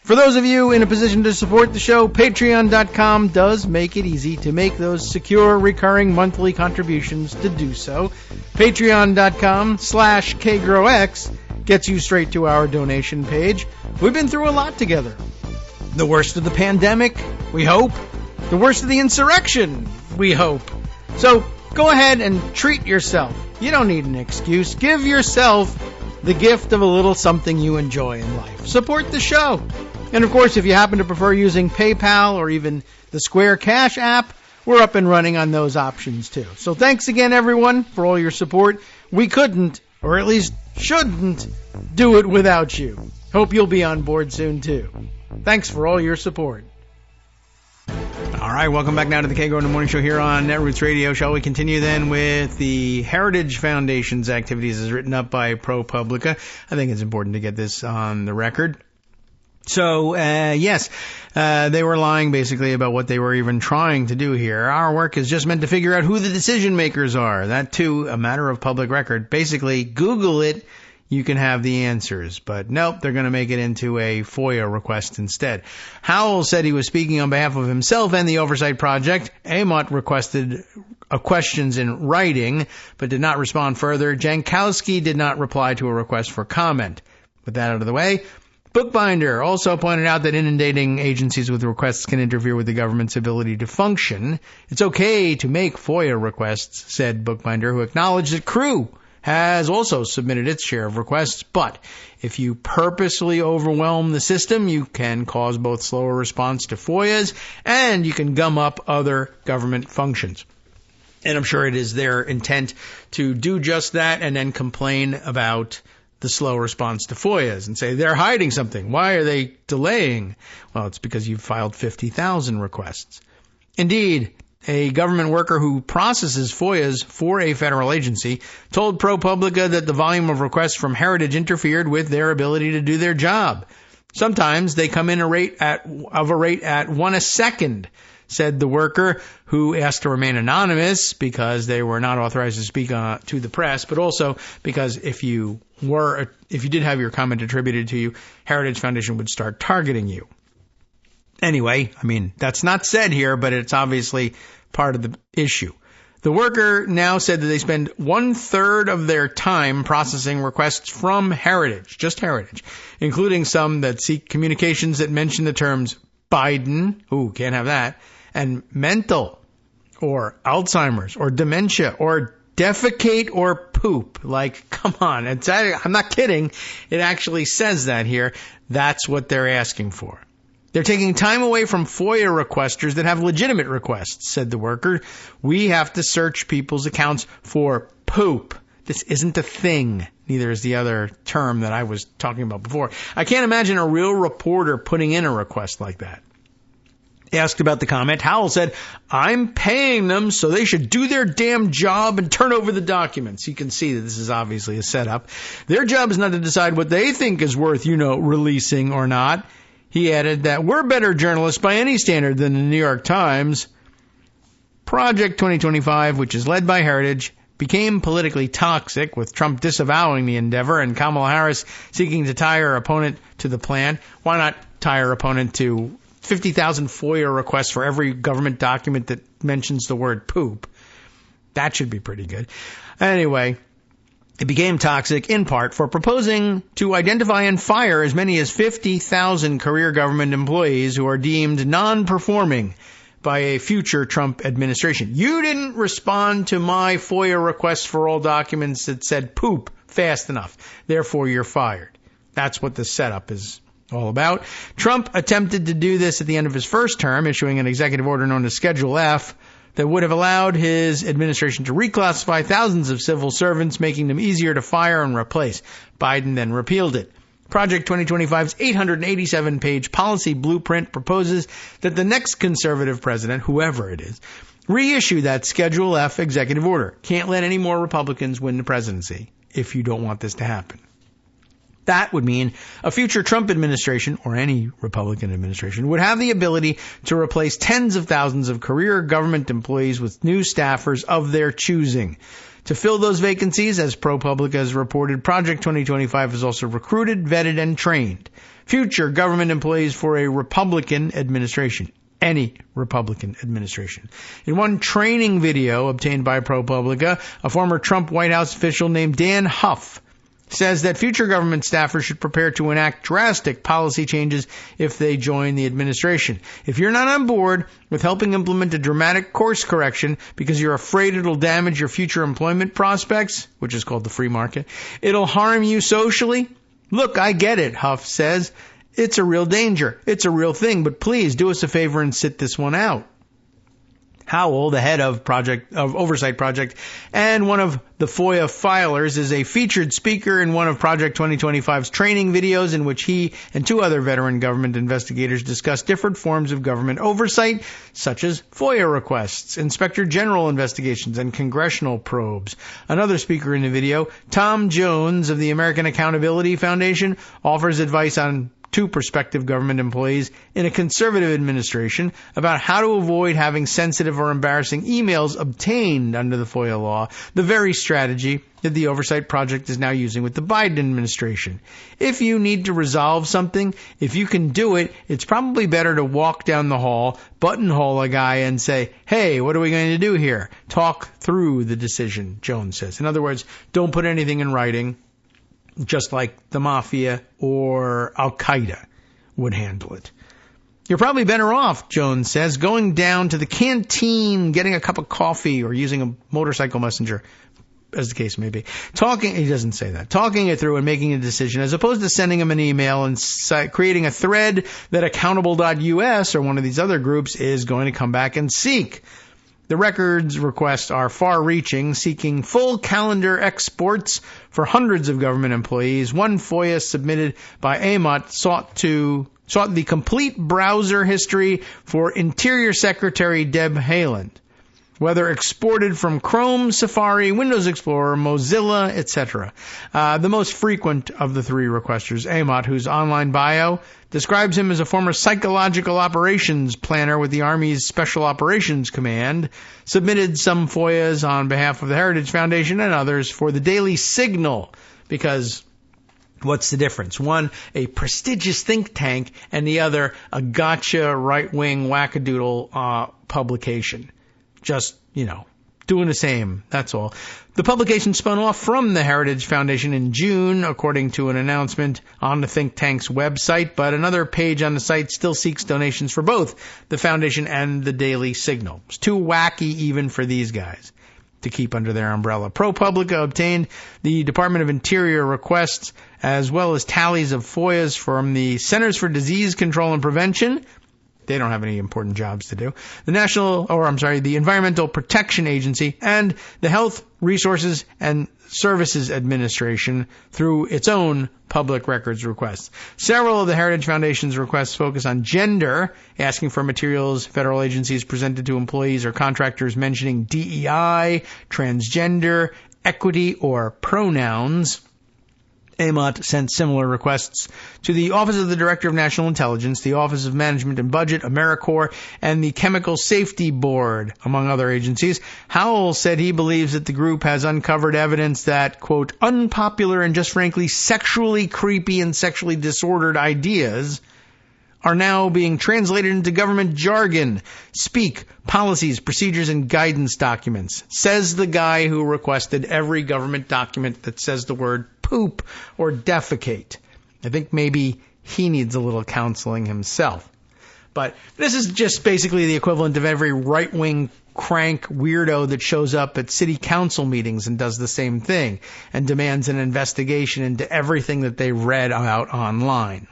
For those of you in a position to support the show, Patreon.com does make it easy to make those secure, recurring monthly contributions to do so. Patreon.com/KagroX gets you straight to our donation page. We've been through a lot together. The worst of the pandemic, we hope. The worst of the insurrection, we hope. So go ahead and treat yourself. You don't need an excuse. Give yourself the gift of a little something you enjoy in life. Support the show. And of course, if you happen to prefer using PayPal or even the Square Cash app, we're up and running on those options too. So thanks again, everyone, for all your support. We couldn't, or at least shouldn't, do it without you. Hope you'll be on board soon too. Thanks for all your support. All right, welcome back now to the Kagro in the Morning Show here on Netroots Radio. Shall we continue then with the Heritage Foundation's activities as written up by ProPublica? I think it's important to get this on the record. So, yes, they were lying basically about what they were even trying to do here. Our work is just meant to figure out who the decision makers are. That, too, a matter of public record. Basically, Google it. You can have the answers. But nope, they're going to make it into a FOIA request instead. Howell said he was speaking on behalf of himself and the Oversight Project. Amott requested questions in writing, but did not respond further. Jankowski did not reply to a request for comment. With that out of the way, Bookbinder also pointed out that inundating agencies with requests can interfere with the government's ability to function. It's okay to make FOIA requests, said Bookbinder, who acknowledged that CREW has also submitted its share of requests, but if you purposely overwhelm the system, you can cause both slower response to FOIAs and you can gum up other government functions. And I'm sure it is their intent to do just that and then complain about the slow response to FOIAs and say they're hiding something. Why are they delaying? Well, it's because you've filed 50,000 requests. Indeed, a government worker who processes FOIAs for a federal agency told ProPublica that the volume of requests from Heritage interfered with their ability to do their job. Sometimes they come in a rate at 1 a second, said the worker, who asked to remain anonymous because they were not authorized to speak to the press, but also because if you did have your comment attributed to you, Heritage Foundation would start targeting you. Anyway, I mean, that's not said here, but it's obviously part of the issue. The worker now said that they spend 1/3 of their time processing requests from Heritage, just Heritage, including some that seek communications that mention the terms Biden, ooh, can't have that, and mental, or Alzheimer's, or dementia, or defecate or poop. Like, come on, I'm not kidding. It actually says that here. That's what they're asking for. They're taking time away from FOIA requesters that have legitimate requests, said the worker. We have to search people's accounts for poop. This isn't a thing. Neither is the other term that I was talking about before. I can't imagine a real reporter putting in a request like that. Asked about the comment, Howell said, I'm paying them, so they should do their damn job and turn over the documents. You can see that this is obviously a setup. Their job is not to decide what they think is worth, releasing or not. He added that we're better journalists by any standard than the New York Times. Project 2025, which is led by Heritage, became politically toxic, with Trump disavowing the endeavor and Kamala Harris seeking to tie her opponent to the plan. Why not tie her opponent to 50,000 FOIA requests for every government document that mentions the word poop? That should be pretty good. Anyway, it became toxic in part for proposing to identify and fire as many as 50,000 career government employees who are deemed non-performing by a future Trump administration. You didn't respond to my FOIA request for all documents that said poop fast enough. Therefore, you're fired. That's what the setup is all about. Trump attempted to do this at the end of his first term, issuing an executive order known as Schedule F that would have allowed his administration to reclassify thousands of civil servants, making them easier to fire and replace. Biden then repealed it. Project 2025's 887-page policy blueprint proposes that the next conservative president, whoever it is, reissue that Schedule F executive order. Can't let any more Republicans win the presidency if you don't want this to happen. That would mean a future Trump administration, or any Republican administration, would have the ability to replace tens of thousands of career government employees with new staffers of their choosing. To fill those vacancies, as ProPublica has reported, Project 2025 has also recruited, vetted, and trained future government employees for a Republican administration. Any Republican administration. In one training video obtained by ProPublica, a former Trump White House official named Dan Huff says that future government staffers should prepare to enact drastic policy changes if they join the administration. If you're not on board with helping implement a dramatic course correction because you're afraid it'll damage your future employment prospects, which is called the free market, it'll harm you socially. Look, I get it, Huff says. It's a real danger. It's a real thing, but please do us a favor and sit this one out. Howell, the head of Oversight Project and one of the FOIA filers, is a featured speaker in one of Project 2025's training videos in which he and two other veteran government investigators discuss different forms of government oversight, such as FOIA requests, Inspector General investigations, and congressional probes. Another speaker in the video, Tom Jones of the American Accountability Foundation, offers advice on two prospective government employees in a conservative administration about how to avoid having sensitive or embarrassing emails obtained under the FOIA law, the very strategy that the Oversight Project is now using with the Biden administration. If you need to resolve something, if you can do it, it's probably better to walk down the hall, buttonhole a guy and say, hey, what are we going to do here? Talk through the decision, Jones says. In other words, don't put anything in writing, just like the mafia or Al-Qaeda would handle it. You're probably better off, Jones says, going down to the canteen, getting a cup of coffee, or using a motorcycle messenger, as the case may be. He doesn't say that. Talking it through and making a decision, as opposed to sending him an email and creating a thread that accountable.us or one of these other groups is going to come back and seek. The records requests are far-reaching, seeking full calendar exports for hundreds of government employees. One FOIA submitted by AMOT sought the complete browser history for Interior Secretary Deb Haaland, whether exported from Chrome, Safari, Windows Explorer, Mozilla, etc. The most frequent of the three requesters, AMOT, whose online bio describes him as a former psychological operations planner with the Army's Special Operations Command, submitted some FOIAs on behalf of the Heritage Foundation and others for the Daily Signal, because what's the difference? One, a prestigious think tank, and the other, a gotcha right-wing wackadoodle publication. Just, doing the same, that's all. The publication spun off from the Heritage Foundation in June, according to an announcement on the think tank's website, but another page on the site still seeks donations for both the foundation and the Daily Signal. It's too wacky even for these guys to keep under their umbrella. ProPublica obtained the Department of Interior requests, as well as tallies of FOIAs from the Centers for Disease Control and Prevention, They don't have any important jobs to do. The Environmental Protection Agency and the Health Resources and Services Administration through its own public records requests. Several of the Heritage Foundation's requests focus on gender, asking for materials federal agencies presented to employees or contractors mentioning DEI, transgender, equity, or pronouns. AMOT sent similar requests to the Office of the Director of National Intelligence, the Office of Management and Budget, AmeriCorps, and the Chemical Safety Board, among other agencies. Howell said he believes that the group has uncovered evidence that, quote, unpopular and just frankly sexually creepy and sexually disordered ideas are now being translated into government jargon, speak, policies, procedures, and guidance documents, says the guy who requested every government document that says the word poop or defecate. I think maybe he needs a little counseling himself. But this is just basically the equivalent of every right-wing crank weirdo that shows up at city council meetings and does the same thing and demands an investigation into everything that they read out online.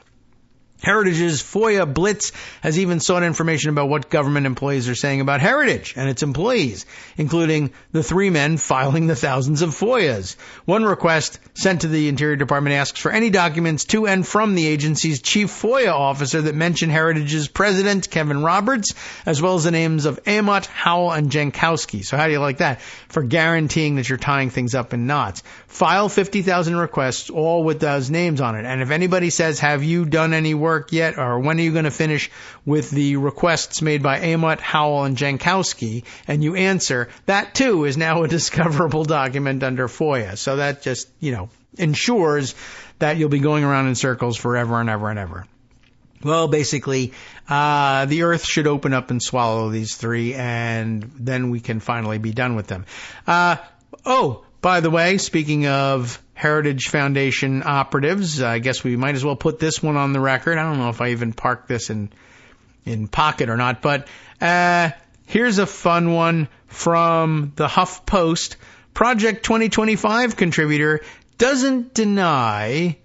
Heritage's FOIA Blitz has even sought information about what government employees are saying about Heritage and its employees, including the 3 men filing the thousands of FOIAs. One request sent to the Interior Department asks for any documents to and from the agency's chief FOIA officer that mention Heritage's president, Kevin Roberts, as well as the names of Amott, Howell, and Jankowski. So how do you like that? For guaranteeing that you're tying things up in knots. File 50,000 requests, all with those names on it. And if anybody says, have you done any work yet, or when are you going to finish with the requests made by Amott, Howell, and Jankowski, and you answer, that too is now a discoverable document under FOIA. So that just, ensures that you'll be going around in circles forever and ever and ever. Well, basically, the earth should open up and swallow these 3, and then we can finally be done with them. By the way, speaking of Heritage Foundation operatives, I guess we might as well put this one on the record. I don't know if I even parked this in pocket or not, but here's a fun one from the HuffPost. Project 2025 contributor doesn't deny,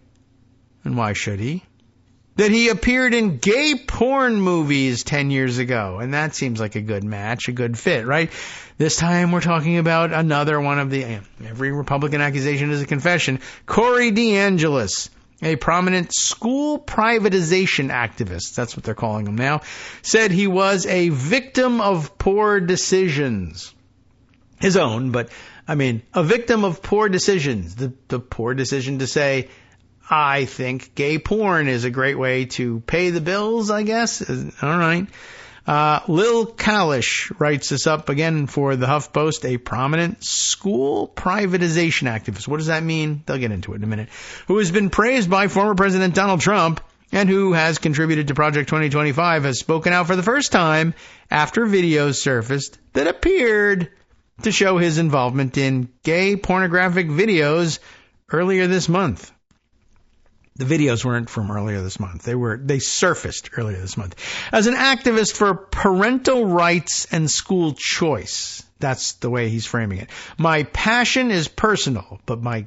and why should he, that he appeared in gay porn movies 10 years ago. And that seems like a good match, a good fit, right? This time we're talking about another one of the, every Republican accusation is a confession. Corey DeAngelis, a prominent school privatization activist, that's what they're calling him now, said he was a victim of poor decisions. His own, but a victim of poor decisions. The poor decision to say, I think gay porn is a great way to pay the bills, I guess. All right. Lil Kalish writes this up again for the HuffPost, a prominent school privatization activist. What does that mean? They'll get into it in a minute. Who has been praised by former President Donald Trump and who has contributed to Project 2025, has spoken out for the first time after videos surfaced that appeared to show his involvement in gay pornographic videos earlier this month. The videos weren't from earlier this month. They surfaced earlier this month. As an activist for parental rights and school choice, that's the way he's framing it. My passion is personal, but my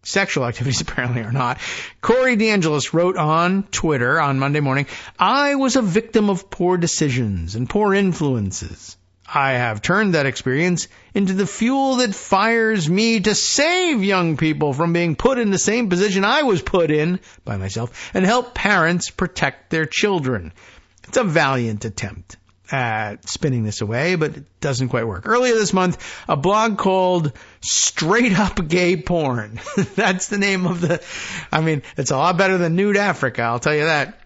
sexual activities apparently are not. Corey DeAngelis wrote on Twitter on Monday morning, I was a victim of poor decisions and poor influences. I have turned that experience into the fuel that fires me to save young people from being put in the same position I was put in by myself and help parents protect their children. It's a valiant attempt at spinning this away, but it doesn't quite work. Earlier this month, a blog called Straight Up Gay Porn. That's the name of it's a lot better than Nude Africa, I'll tell you that.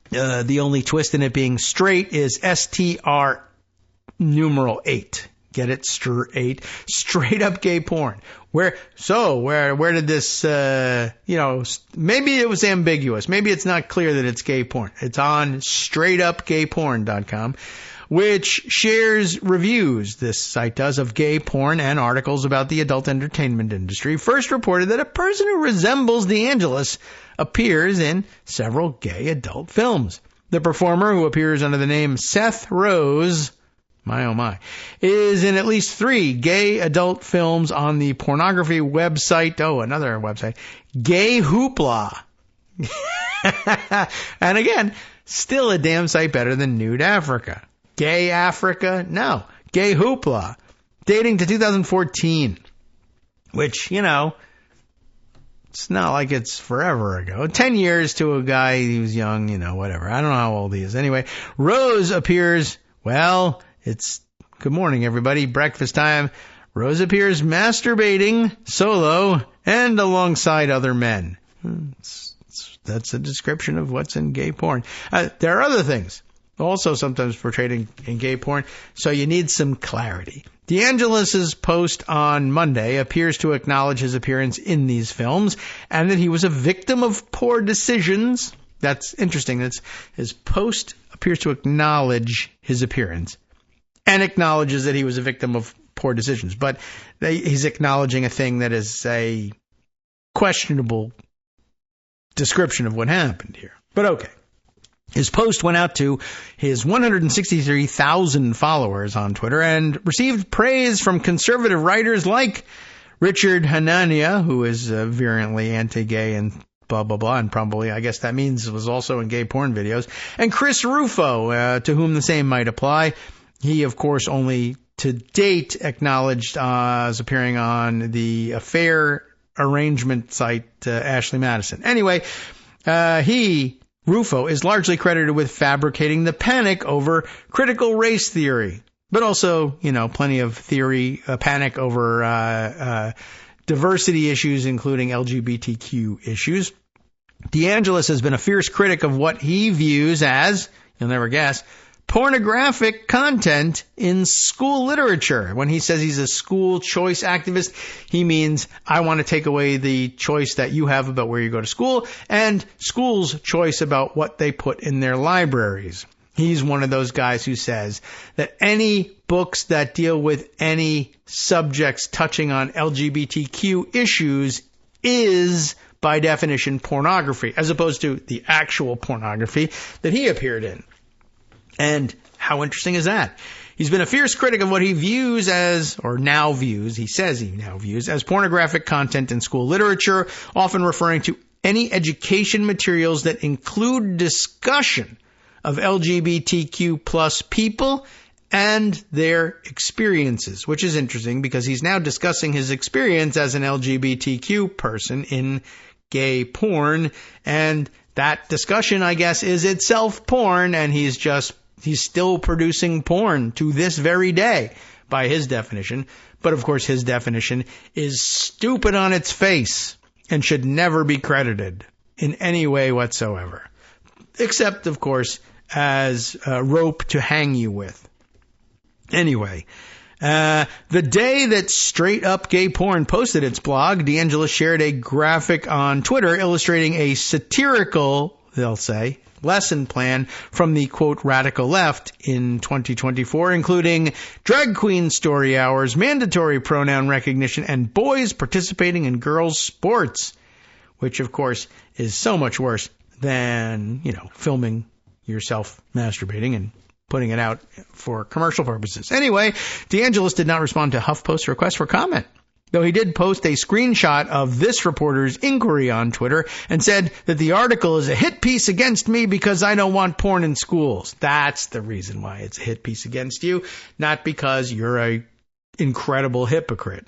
The only twist in it being straight is STR numeral 8. Get it? Straight. Straight up gay porn. Where did this, maybe it was ambiguous. Maybe it's not clear that it's gay porn. It's on straightupgayporn.com, which shares reviews, this site does, of gay porn and articles about the adult entertainment industry. First reported that a person who resembles DeAngelis appears in several gay adult films. The performer, who appears under the name Seth Rose, my oh my, is in at least 3 gay adult films on the pornography website, another website, Gay Hoopla. And again, still a damn sight better than Nude Africa. Gay Africa? No. Gay Hoopla. Dating to 2014. Which, it's not like it's forever ago. 10 years to a guy who was young, whatever. I don't know how old he is. Anyway, Rose appears, it's good morning, everybody. Breakfast time. Rose appears masturbating solo and alongside other men. That's a description of what's in gay porn. There are other things also sometimes portrayed in gay porn, so you need some clarity. DeAngelis's post on Monday appears to acknowledge his appearance in these films and that he was a victim of poor decisions. That's interesting. His post appears to acknowledge his appearance and acknowledges that he was a victim of poor decisions. But he's acknowledging a thing that is a questionable description of what happened here. But okay. His post went out to his 163,000 followers on Twitter and received praise from conservative writers like Richard Hanania, who is virulently anti-gay and blah, blah, blah, and probably, I guess that means, was also in gay porn videos, and Chris Rufo, to whom the same might apply. He, of course, only to date acknowledged as appearing on the affair arrangement site Ashley Madison. Anyway, Rufo is largely credited with fabricating the panic over critical race theory, but also, plenty of panic over diversity issues, including LGBTQ issues. DeAngelis has been a fierce critic of what he views as, you'll never guess, pornographic content in school literature. When he says he's a school choice activist, he means I want to take away the choice that you have about where you go to school and schools' choice about what they put in their libraries. He's one of those guys who says that any books that deal with any subjects touching on LGBTQ issues is, by definition, pornography, as opposed to the actual pornography that he appeared in. And how interesting is that? He's been a fierce critic of what he views as, he says he now views as pornographic content in school literature, often referring to any education materials that include discussion of LGBTQ plus people and their experiences, which is interesting because he's now discussing his experience as an LGBTQ person in gay porn, and that discussion, I guess, is itself porn, and he's still producing porn to this very day, by his definition. But, of course, his definition is stupid on its face and should never be credited in any way whatsoever. Except, of course, as a rope to hang you with. Anyway, the day that Straight Up Gay Porn posted its blog, DeAngelis shared a graphic on Twitter illustrating a satirical, they'll say, lesson plan from the, quote, radical left in 2024, including drag queen story hours, mandatory pronoun recognition, and boys participating in girls' sports, which, of course, is so much worse than, filming yourself masturbating and putting it out for commercial purposes. Anyway, DeAngelis did not respond to HuffPost's request for comment, though he did post a screenshot of this reporter's inquiry on Twitter and said that the article is a hit piece against me because I don't want porn in schools. That's the reason why it's a hit piece against you, not because you're a incredible hypocrite.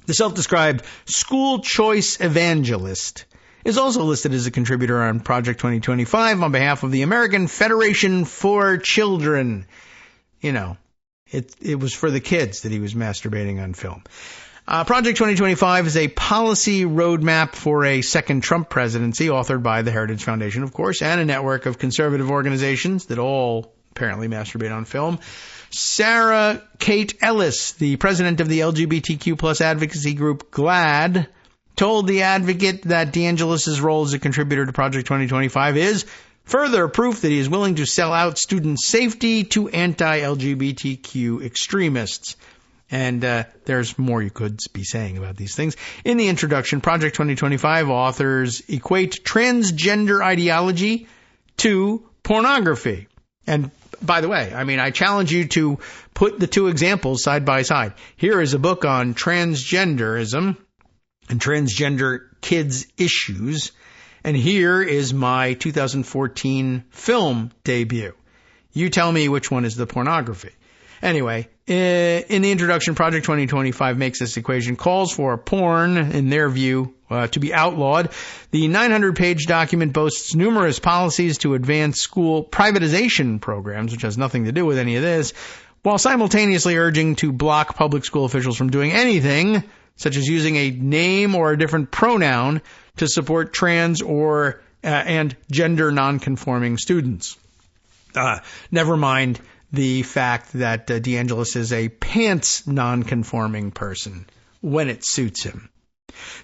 The self-described school choice evangelist is also listed as a contributor on Project 2025 on behalf of the American Federation for Children. It was for the kids that he was masturbating on film. Project 2025 is a policy roadmap for a second Trump presidency, authored by the Heritage Foundation, of course, and a network of conservative organizations that all apparently masturbate on film. Sarah Kate Ellis, the president of the LGBTQ plus advocacy group GLAAD, told The Advocate that DeAngelis' role as a contributor to Project 2025 is further proof that he is willing to sell out student safety to anti-LGBTQ extremists. And there's more you could be saying about these things. In the introduction, Project 2025 authors equate transgender ideology to pornography. And by the way, I challenge you to put the two examples side by side. Here is a book on transgenderism and transgender kids' issues, And here is my 2014 film debut. You tell me which one is the pornography. Anyway, in the introduction, Project 2025 makes this equation, calls for porn, in their view, to be outlawed. The 900-page document boasts numerous policies to advance school privatization programs, which has nothing to do with any of this, while simultaneously urging to block public school officials from doing anything, such as using a name or a different pronoun to support trans or and gender nonconforming students. Never mind the fact that DeAngelis is a pants nonconforming person when it suits him.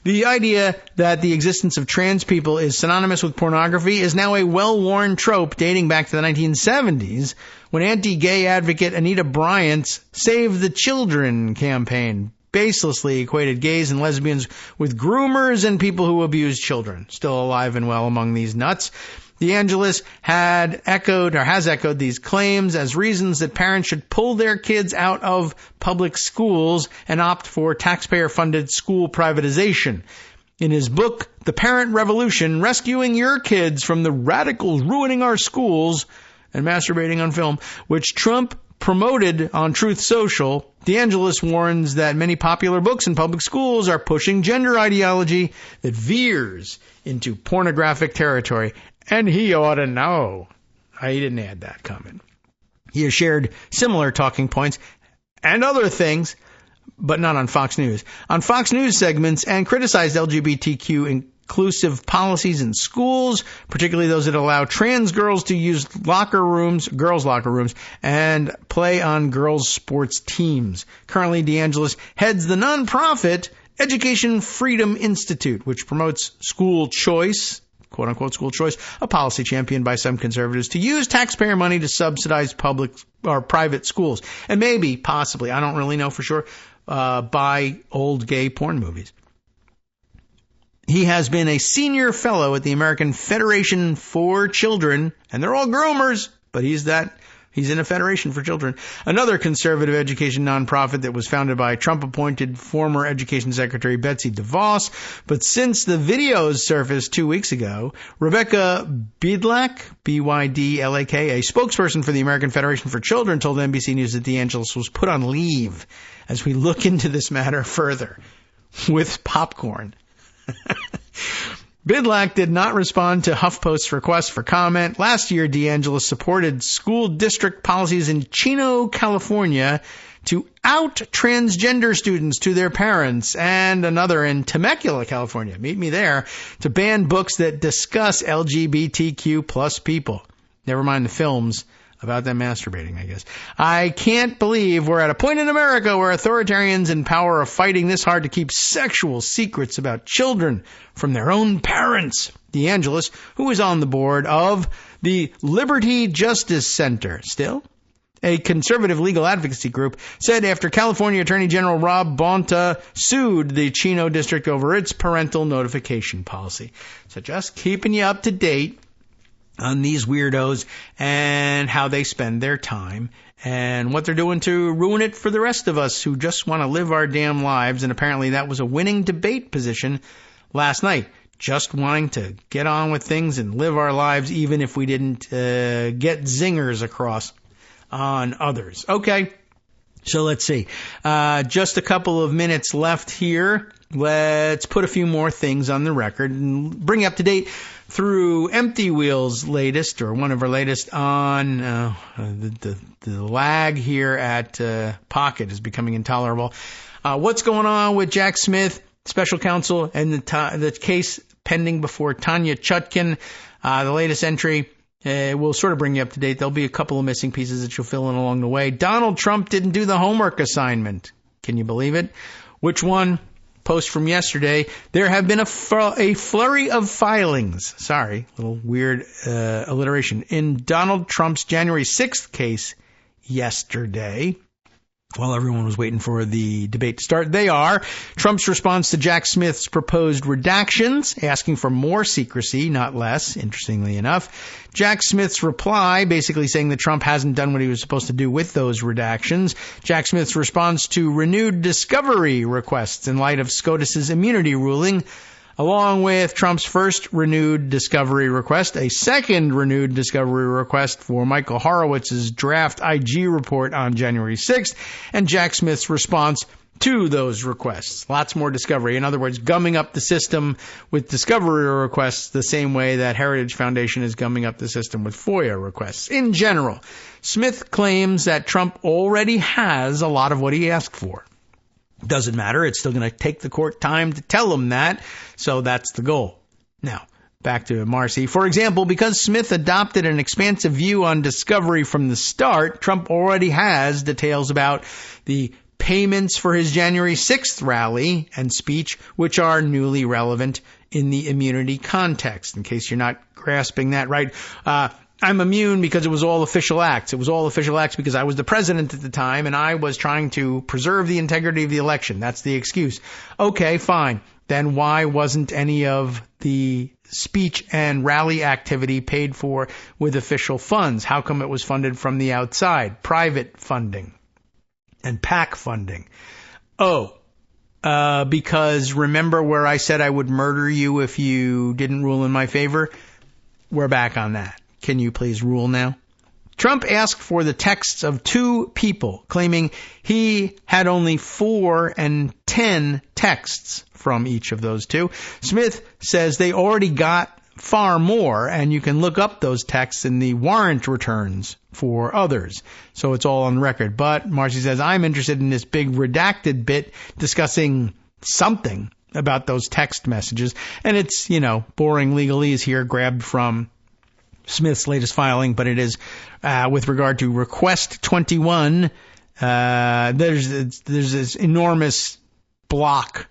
The idea that the existence of trans people is synonymous with pornography is now a well-worn trope dating back to the 1970s, when anti-gay advocate Anita Bryant's Save the Children campaign baselessly equated gays and lesbians with groomers and people who abuse children. Still alive and well among these nuts. DeAngelis has echoed these claims as reasons that parents should pull their kids out of public schools and opt for taxpayer-funded school privatization. In his book, The Parent Revolution, Rescuing Your Kids from the Radicals Ruining Our Schools and Masturbating on Film, which Trump promoted on Truth Social, DeAngelis warns that many popular books in public schools are pushing gender ideology that veers into pornographic territory. And he ought to know. He didn't add that comment. He has shared similar talking points and other things, but not on Fox News. On Fox News segments, and criticized LGBTQ inclusive policies in schools, particularly those that allow trans girls to use girls' locker rooms, and play on girls' sports teams. Currently, DeAngelis heads the nonprofit Education Freedom Institute, which promotes school choice, quote-unquote school choice, a policy championed by some conservatives to use taxpayer money to subsidize public or private schools. And maybe, possibly, I don't really know for sure, buy old gay porn movies. He has been a senior fellow at the American Federation for Children, and they're all groomers, but he's in a federation for children. Another conservative education nonprofit that was founded by Trump-appointed former Education Secretary Betsy DeVos. But since the videos surfaced 2 weeks ago, Rebecca Bydlak, B-Y-D-L-A-K, a spokesperson for the American Federation for Children, told NBC News that DeAngelis was put on leave as we look into this matter further with popcorn. Bydlak did not respond to HuffPost's request for comment. Last year, DeAngelis supported school district policies in Chino, California, to out transgender students to their parents, and another in Temecula, California, meet me there, to ban books that discuss LGBTQ plus people. Never mind the films about them masturbating, I guess. I can't believe we're at a point in America where authoritarians in power are fighting this hard to keep sexual secrets about children from their own parents. DeAngelis, who is on the board of the Liberty Justice Center, still a conservative legal advocacy group, said after California Attorney General Rob Bonta sued the Chino district over its parental notification policy. So just keeping you up to date on these weirdos and how they spend their time and what they're doing to ruin it for the rest of us who just want to live our damn lives. And apparently that was a winning debate position last night. Just wanting to get on with things and live our lives even if we didn't get zingers across on others. Okay, so let's see. Just a couple of minutes left here. Let's put a few more things on the record and bring you up to date through Empty Wheel's latest, or one of our latest, on the lag here at Pocket is becoming intolerable. What's going on with Jack Smith, special counsel, and the case pending before Tanya Chutkin? The latest entry will sort of bring you up to date. There'll be a couple of missing pieces that you'll fill in along the way. Donald Trump didn't do the homework assignment. Can you believe it? Which one? Post from yesterday. There have been a flurry of filings. Sorry, little weird alliteration. In Donald Trump's January 6th case yesterday, while everyone was waiting for the debate to start, they are Trump's response to Jack Smith's proposed redactions, asking for more secrecy, not less, interestingly enough. Jack Smith's reply, basically saying that Trump hasn't done what he was supposed to do with those redactions. Jack Smith's response to renewed discovery requests in light of SCOTUS's immunity ruling. along with Trump's first renewed discovery request, a second renewed discovery request for Michael Horowitz's draft IG report on January 6th, and Jack Smith's response to those requests. Lots more discovery. In other words, gumming up the system with discovery requests the same way that Heritage Foundation is gumming up the system with FOIA requests. In general, Smith claims that Trump already has a lot of what he asked for. Doesn't matter. It's still going to take the court time to tell him that. So that's the goal. Now, back to Marcy. For example, because Smith adopted an expansive view on discovery from the start, Trump already has details about the payments for his January 6th rally and speech, which are newly relevant in the immunity context, in case you're not grasping that right. I'm immune because it was all official acts. It was all official acts because I was the president at the time and I was trying to preserve the integrity of the election. That's the excuse. Okay, fine. Then why wasn't any of the speech and rally activity paid for with official funds? How come it was funded from the outside? Private funding and PAC funding. Because remember where I said I would murder you if you didn't rule in my favor? We're back on that. Can you please rule now? Trump asked for the texts of 2 people, claiming he had only 4 and 10 texts from each of those 2. Smith says they already got far more, and you can look up those texts in the warrant returns for others. So it's all on record. But Marcy says, I'm interested in this big redacted bit discussing something about those text messages. And it's, boring legalese here grabbed from Smith's latest filing, but it is with regard to Request 21. There's this enormous block,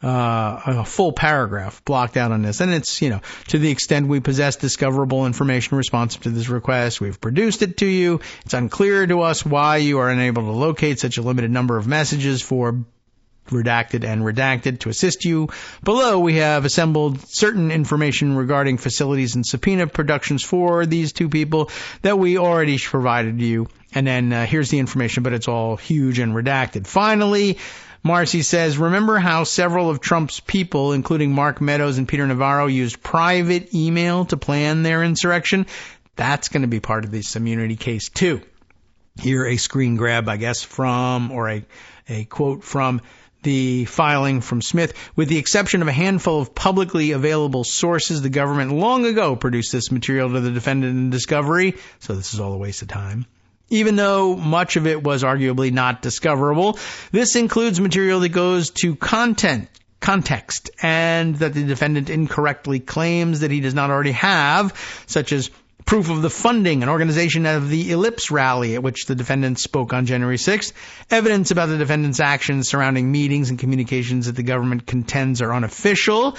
a full paragraph blocked out on this. And it's, to the extent we possess discoverable information responsive to this request, we've produced it to you. It's unclear to us why you are unable to locate such a limited number of messages for redacted and redacted. To assist you below, we have assembled certain information regarding facilities and subpoena productions for these 2 people that we already provided you. And then here's the information, but it's all huge and redacted. Finally, Marcy says, remember how several of Trump's people, including Mark Meadows and Peter Navarro, used private email to plan their insurrection? That's going to be part of this immunity case, too. Here, a screen grab, I guess, from, or a quote from the filing from Smith. With the exception of a handful of publicly available sources, the government long ago produced this material to the defendant in discovery, so this is all a waste of time. Even though much of it was arguably not discoverable, this includes material that goes to context, and that the defendant incorrectly claims that he does not already have, such as proof of the funding and organization of the Ellipse rally at which the defendant spoke on January 6th, evidence about the defendant's actions surrounding meetings and communications that the government contends are unofficial,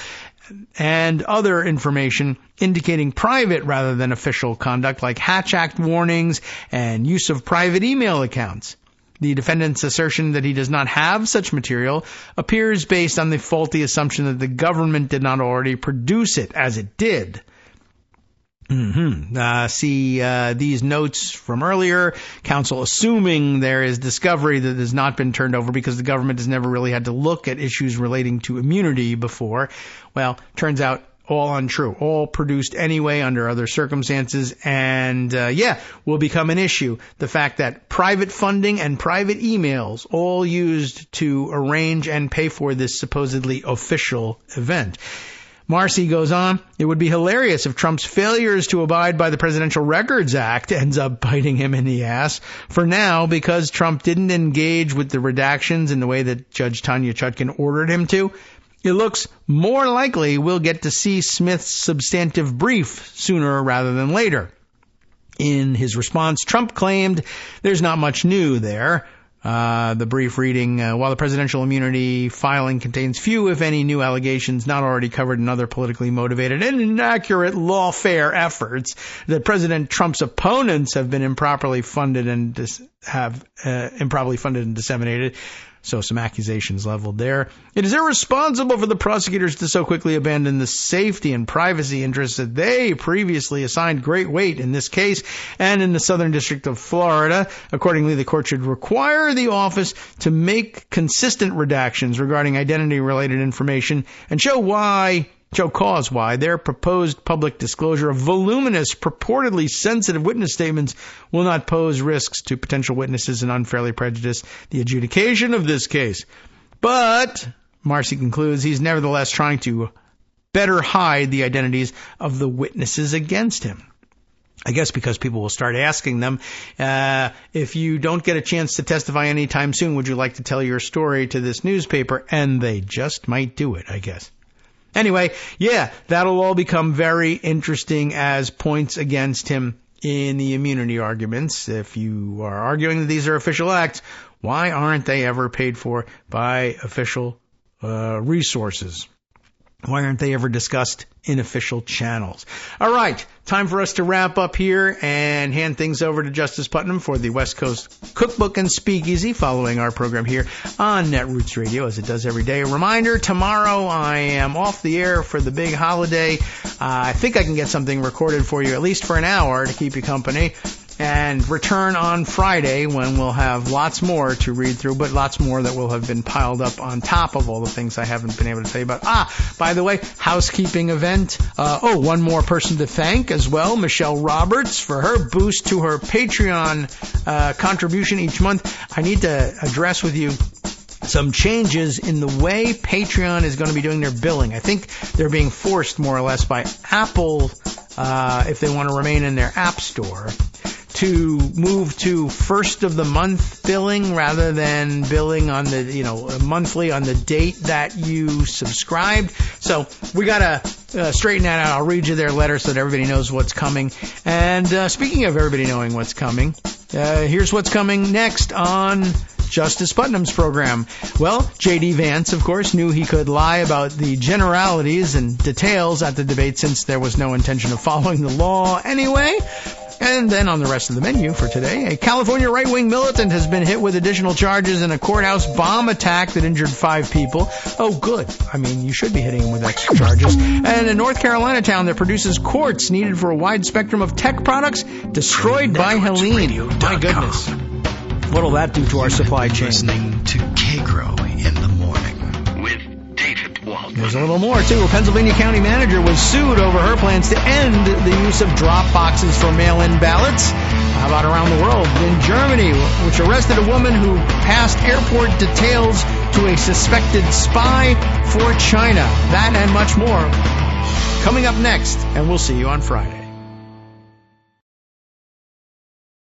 and other information indicating private rather than official conduct like Hatch Act warnings and use of private email accounts. The defendant's assertion that he does not have such material appears based on the faulty assumption that the government did not already produce it, as it did. See these notes from earlier. Counsel assuming there is discovery that has not been turned over because the government has never really had to look at issues relating to immunity before. Well, turns out all untrue. All produced anyway under other circumstances, and will become an issue. The fact that private funding and private emails all used to arrange and pay for this supposedly official event. Marcy goes on, it would be hilarious if Trump's failures to abide by the Presidential Records Act ends up biting him in the ass. For now, because Trump didn't engage with the redactions in the way that Judge Tanya Chutkan ordered him to, it looks more likely we'll get to see Smith's substantive brief sooner rather than later. In his response, Trump claimed there's not much new there. The brief reading, while the presidential immunity filing contains few, if any, new allegations not already covered in other politically motivated and inaccurate lawfare efforts, that President Trump's opponents have been improperly funded and disseminated. So some accusations leveled there. It is irresponsible for the prosecutors to so quickly abandon the safety and privacy interests that they previously assigned great weight in this case and in the Southern District of Florida. Accordingly, the court should require the office to make consistent redactions regarding identity-related information and show cause why their proposed public disclosure of voluminous, purportedly sensitive witness statements will not pose risks to potential witnesses and unfairly prejudice the adjudication of this case. But, Marcy concludes, he's nevertheless trying to better hide the identities of the witnesses against him. I guess because people will start asking them, if you don't get a chance to testify anytime soon, would you like to tell your story to this newspaper? And they just might do it, I guess. Anyway, yeah, that'll all become very interesting as points against him in the immunity arguments. If you are arguing that these are official acts, why aren't they ever paid for by official resources? Why aren't they ever discussed in official channels? All right, time for us to wrap up here and hand things over to Justice Putnam for the West Coast Cookbook and Speakeasy following our program here on Netroots Radio, as it does every day. A reminder, tomorrow I am off the air for the big holiday. I think I can get something recorded for you, at least for an hour, to keep you company. And return on Friday when we'll have lots more to read through, but lots more that will have been piled up on top of all the things I haven't been able to tell you about. By the way, housekeeping event. One more person to thank as well, Michelle Roberts, for her boost to her Patreon contribution each month. I need to address with you some changes in the way Patreon is going to be doing their billing. I think they're being forced more or less by Apple, if they want to remain in their app store, to move to first of the month billing rather than billing on the, monthly on the date that you subscribed. So we got to straighten that out. I'll read you their letter so that everybody knows what's coming. And speaking of everybody knowing what's coming, here's what's coming next on Justice Putnam's program. Well, J.D. Vance, of course, knew he could lie about the generalities and details at the debate since there was no intention of following the law anyway. And then on the rest of the menu for today, a California right-wing militant has been hit with additional charges in a courthouse bomb attack that injured 5 people. Oh, good. I mean, you should be hitting him with extra charges. And a North Carolina town that produces quartz needed for a wide spectrum of tech products destroyed by Helene. My goodness. What'll that do to our supply chain?
Listening to Kagro in the morning with David Waldman.
There's a little more, too. A Pennsylvania county manager was sued over her plans to end the use of drop boxes for mail-in ballots. How about around the world? In Germany, which arrested a woman who passed airport details to a suspected spy for China. That and much more coming up next, and we'll see you on Friday.